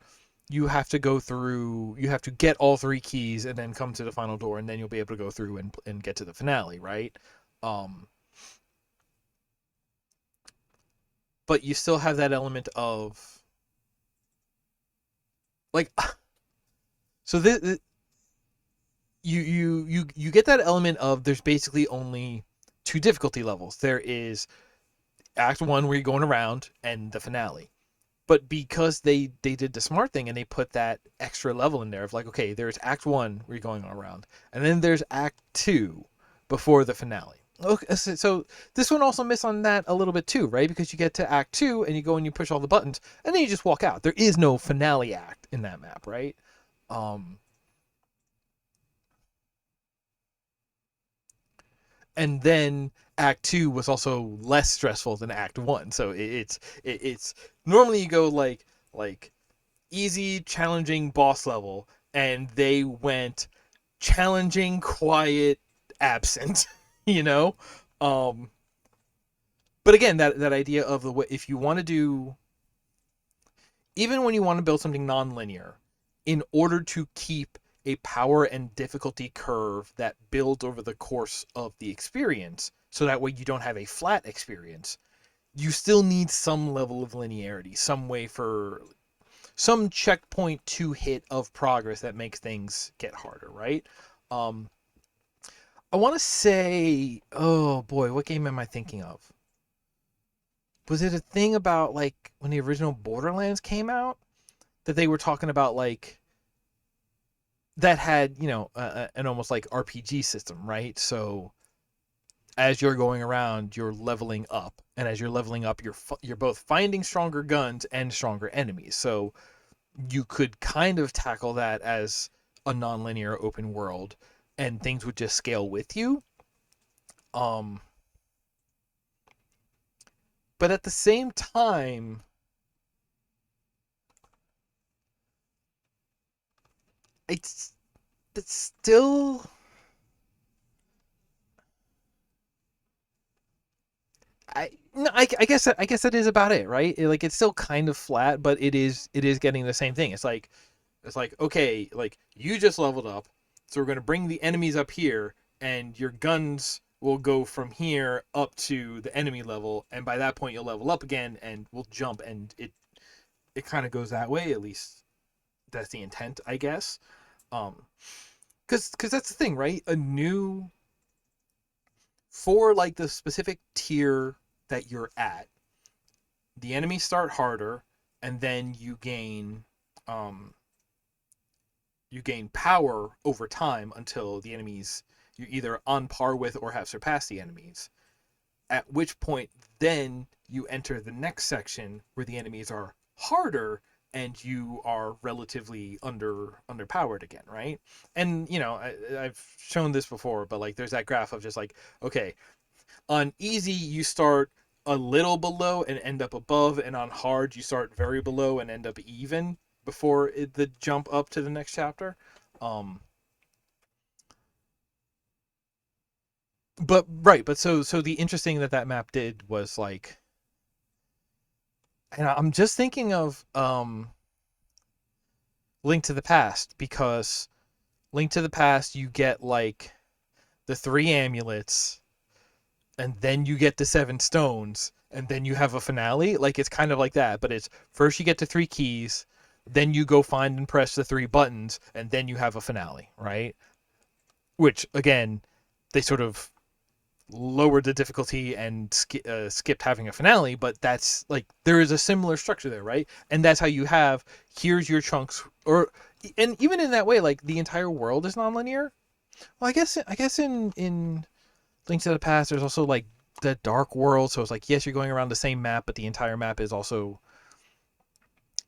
you have to get all three keys and then come to the final door, and then you'll be able to go through and get to the finale, right? Um, but you still have that element of like, so this you get that element of there's basically only two difficulty levels. There is Act One where you're going around and the finale. But because they did the smart thing and they put that extra level in there of like, okay, there's Act One where you're going around, and then there's Act Two before the finale. Okay, so this one also missed on that a little bit too, right? Because you get to Act Two and you go and you push all the buttons, and then you just walk out. There is no finale act in that map, right? Um, and then Act Two was also less stressful than Act One. So it's normally you go like easy, challenging boss level, and they went challenging, quiet, absent. you know, um, but again, that idea of the way if you want to do, even when you want to build something non-linear, in order to keep a power and difficulty curve that builds over the course of the experience, so that way you don't have a flat experience, you still need some level of linearity, some way for some checkpoint to hit of progress that makes things get harder, right? Um, I want to say, oh boy, what game am I thinking of? Was it a thing about like when the original Borderlands came out that they were talking about like that had an almost like RPG system, right? So as you're going around, you're leveling up, and as you're leveling up, you're both finding stronger guns and stronger enemies. So you could kind of tackle that as a non-linear open world, and things would just scale with you. Um, but at the same time, it's still. I no, I guess that is about it, right? Like it's still kind of flat, but it is getting the same thing. It's like okay, like you just leveled up, so we're gonna bring the enemies up here, and your guns will go from here up to the enemy level, and by that point you'll level up again, and we'll jump, and it kind of goes that way. At least that's the intent, I guess. Um, because that's the thing, right? A new for like the specific tier that you're at, the enemies start harder, and then um you gain power over time until the enemies you're either on par with or have surpassed the enemies. At which point then you enter the next section where the enemies are harder and you are relatively underpowered again, right? And I've shown this before, but like there's that graph of just like okay, on easy you start a little below and end up above, and on hard you start very below and end up even before the jump up to the next chapter. Um, but right, but so the interesting that map did was like, and I'm just thinking of Link to the Past, because Link to the Past you get like the three amulets, and then you get the seven stones, and then you have a finale. Like it's kind of like that, but it's first you get the three keys, then you go find and press the three buttons, and then you have a finale, right? Which again, they sort of lowered the difficulty and skipped having a finale, but that's like there is a similar structure there, right? And that's how you have here's your chunks, or and even in that way, like the entire world is nonlinear. Well, I guess in Link to the Past, there's also like the Dark World, so it's like yes, you're going around the same map, but the entire map is also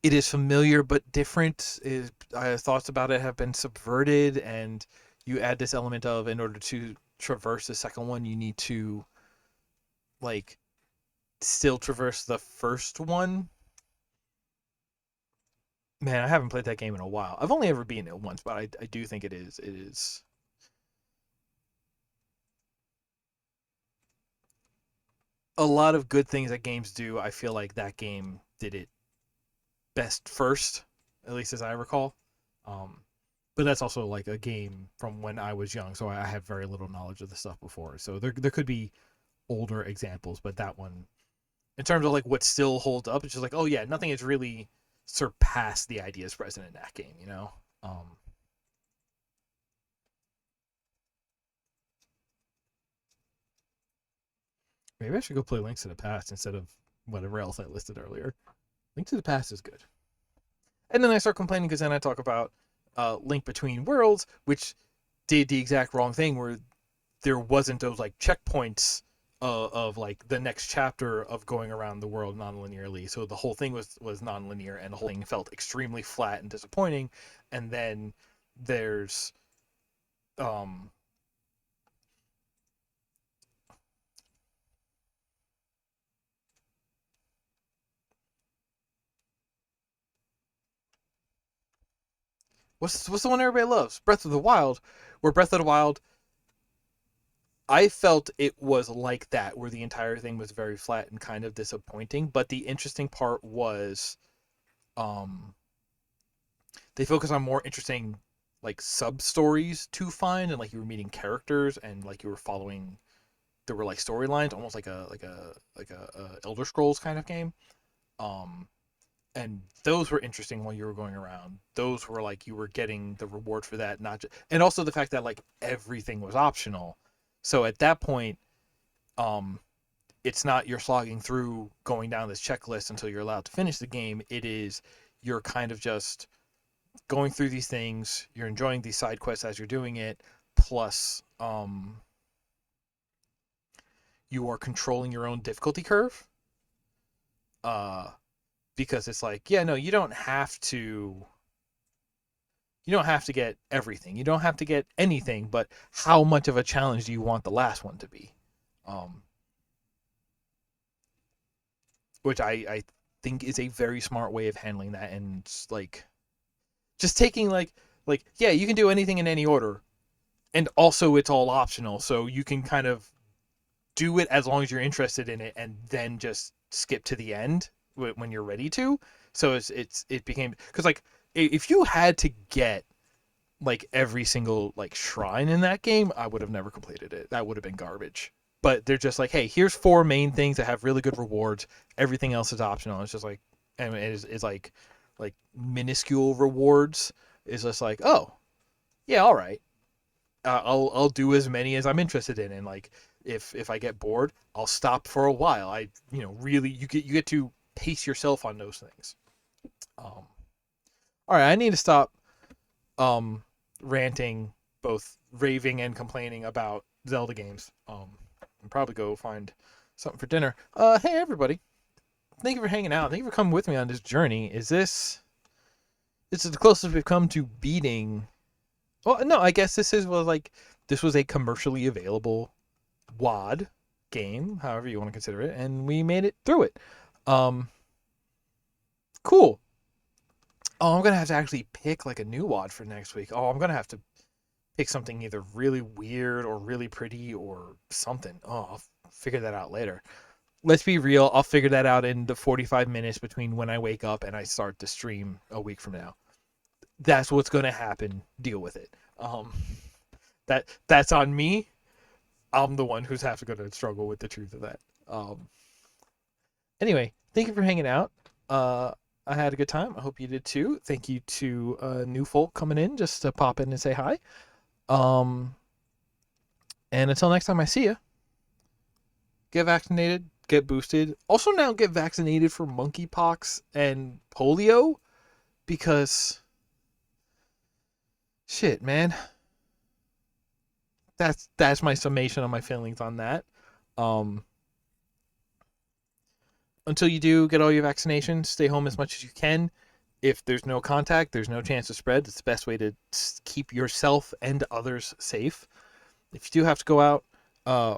it is familiar but different. Is thoughts about it have been subverted, and you add this element of in order to traverse the second one, you need to like still traverse the first one. Man, I haven't played that game in a while. I've only ever beaten it once, but I do think it is a lot of good things that games do. I feel like that game did it best first, at least as I recall. Um, but that's also like a game from when I was young, so I have very little knowledge of the stuff before. So there could be older examples, but that one, in terms of like what still holds up, it's just like, oh yeah, nothing has really surpassed the ideas present in that game, you know. Um, Maybe I should go play Links to the Past instead of whatever else I listed earlier. Link to the Past is good. And then I start complaining because then I talk about Link Between Worlds, which did the exact wrong thing where there wasn't those like checkpoints of like the next chapter of going around the world non-linearly. So the whole thing was non-linear, and the whole thing felt extremely flat and disappointing. And then there's um what's the one everybody loves? Breath of the Wild, where Breath of the Wild, I felt it was like that, where the entire thing was very flat and kind of disappointing. But the interesting part was um they focus on more interesting like sub stories to find, and like you were meeting characters, and like you were following there were like storylines, almost like a Elder Scrolls kind of game. Um and those were interesting while you were going around. Those were like you were getting the reward for that, not just, and also the fact that like everything was optional. So at that point, um it's not you're slogging through going down this checklist until you're allowed to finish the game. It is you're kind of just going through these things, you're enjoying these side quests as you're doing it, plus you are controlling your own difficulty curve. Uh because it's like, yeah, no, you don't have to get everything. You don't have to get anything, but how much of a challenge do you want the last one to be? um, which I think is a very smart way of handling that, and like just taking like yeah, you can do anything in any order, and also it's all optional, so you can kind of do it as long as you're interested in it, and then just skip to the end when you're ready to. So it became, because like if you had to get like every single like shrine in that game, I would have never completed it. That would have been garbage. But they're just like, hey, here's 4 main things that have really good rewards. Everything else is optional. It's just like, and it's like minuscule rewards. Is just like, oh yeah, all right. I'll do as many as I'm interested in, and like if I get bored, I'll stop for a while. I really you get to pace yourself on those things. All right, I need to stop um ranting, both raving and complaining about Zelda games. And probably go find something for dinner. Hey everybody, thank you for hanging out. Thank you for coming with me on this journey. This is the closest we've come to beating. Well, no, I guess this was a commercially available WAD game, however you want to consider it, and we made it through it. Um, cool. Oh, I'm gonna have to actually pick like a new WAD for next week. Oh, I'm gonna have to pick something either really weird or really pretty or something. Oh, I'll figure that out later. Let's be real. I'll figure that out in the 45 minutes between when I wake up and I start the stream a week from now. That's what's gonna happen. Deal with it. That's on me. I'm the one who's have to go to struggle with the truth of that. Um, anyway, thank you for hanging out. I had a good time. I hope you did too. Thank you to new folk coming in just to pop in and say hi. Um, and until next time I see you, get vaccinated, get boosted. Also now get vaccinated for monkeypox and polio, because shit, man. That's my summation on my feelings on that. Um, until you do get all your vaccinations, stay home as much as you can. If there's no contact, there's no chance to spread. It's the best way to keep yourself and others safe. If you do have to go out,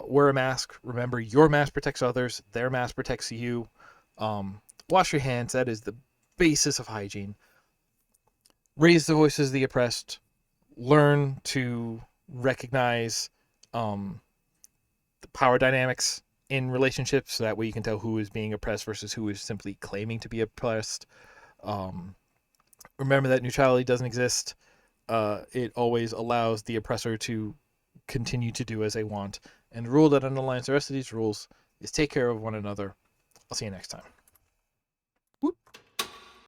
wear a mask. Remember, your mask protects others. Their mask protects you. Wash your hands. That is the basis of hygiene. Raise the voices of the oppressed. Learn to recognize the power dynamics in relationships, so that way you can tell who is being oppressed versus who is simply claiming to be oppressed. Um, Remember that neutrality doesn't exist. It always allows the oppressor to continue to do as they want. And the rule that underlines the rest of these rules is take care of one another. I'll see you next time.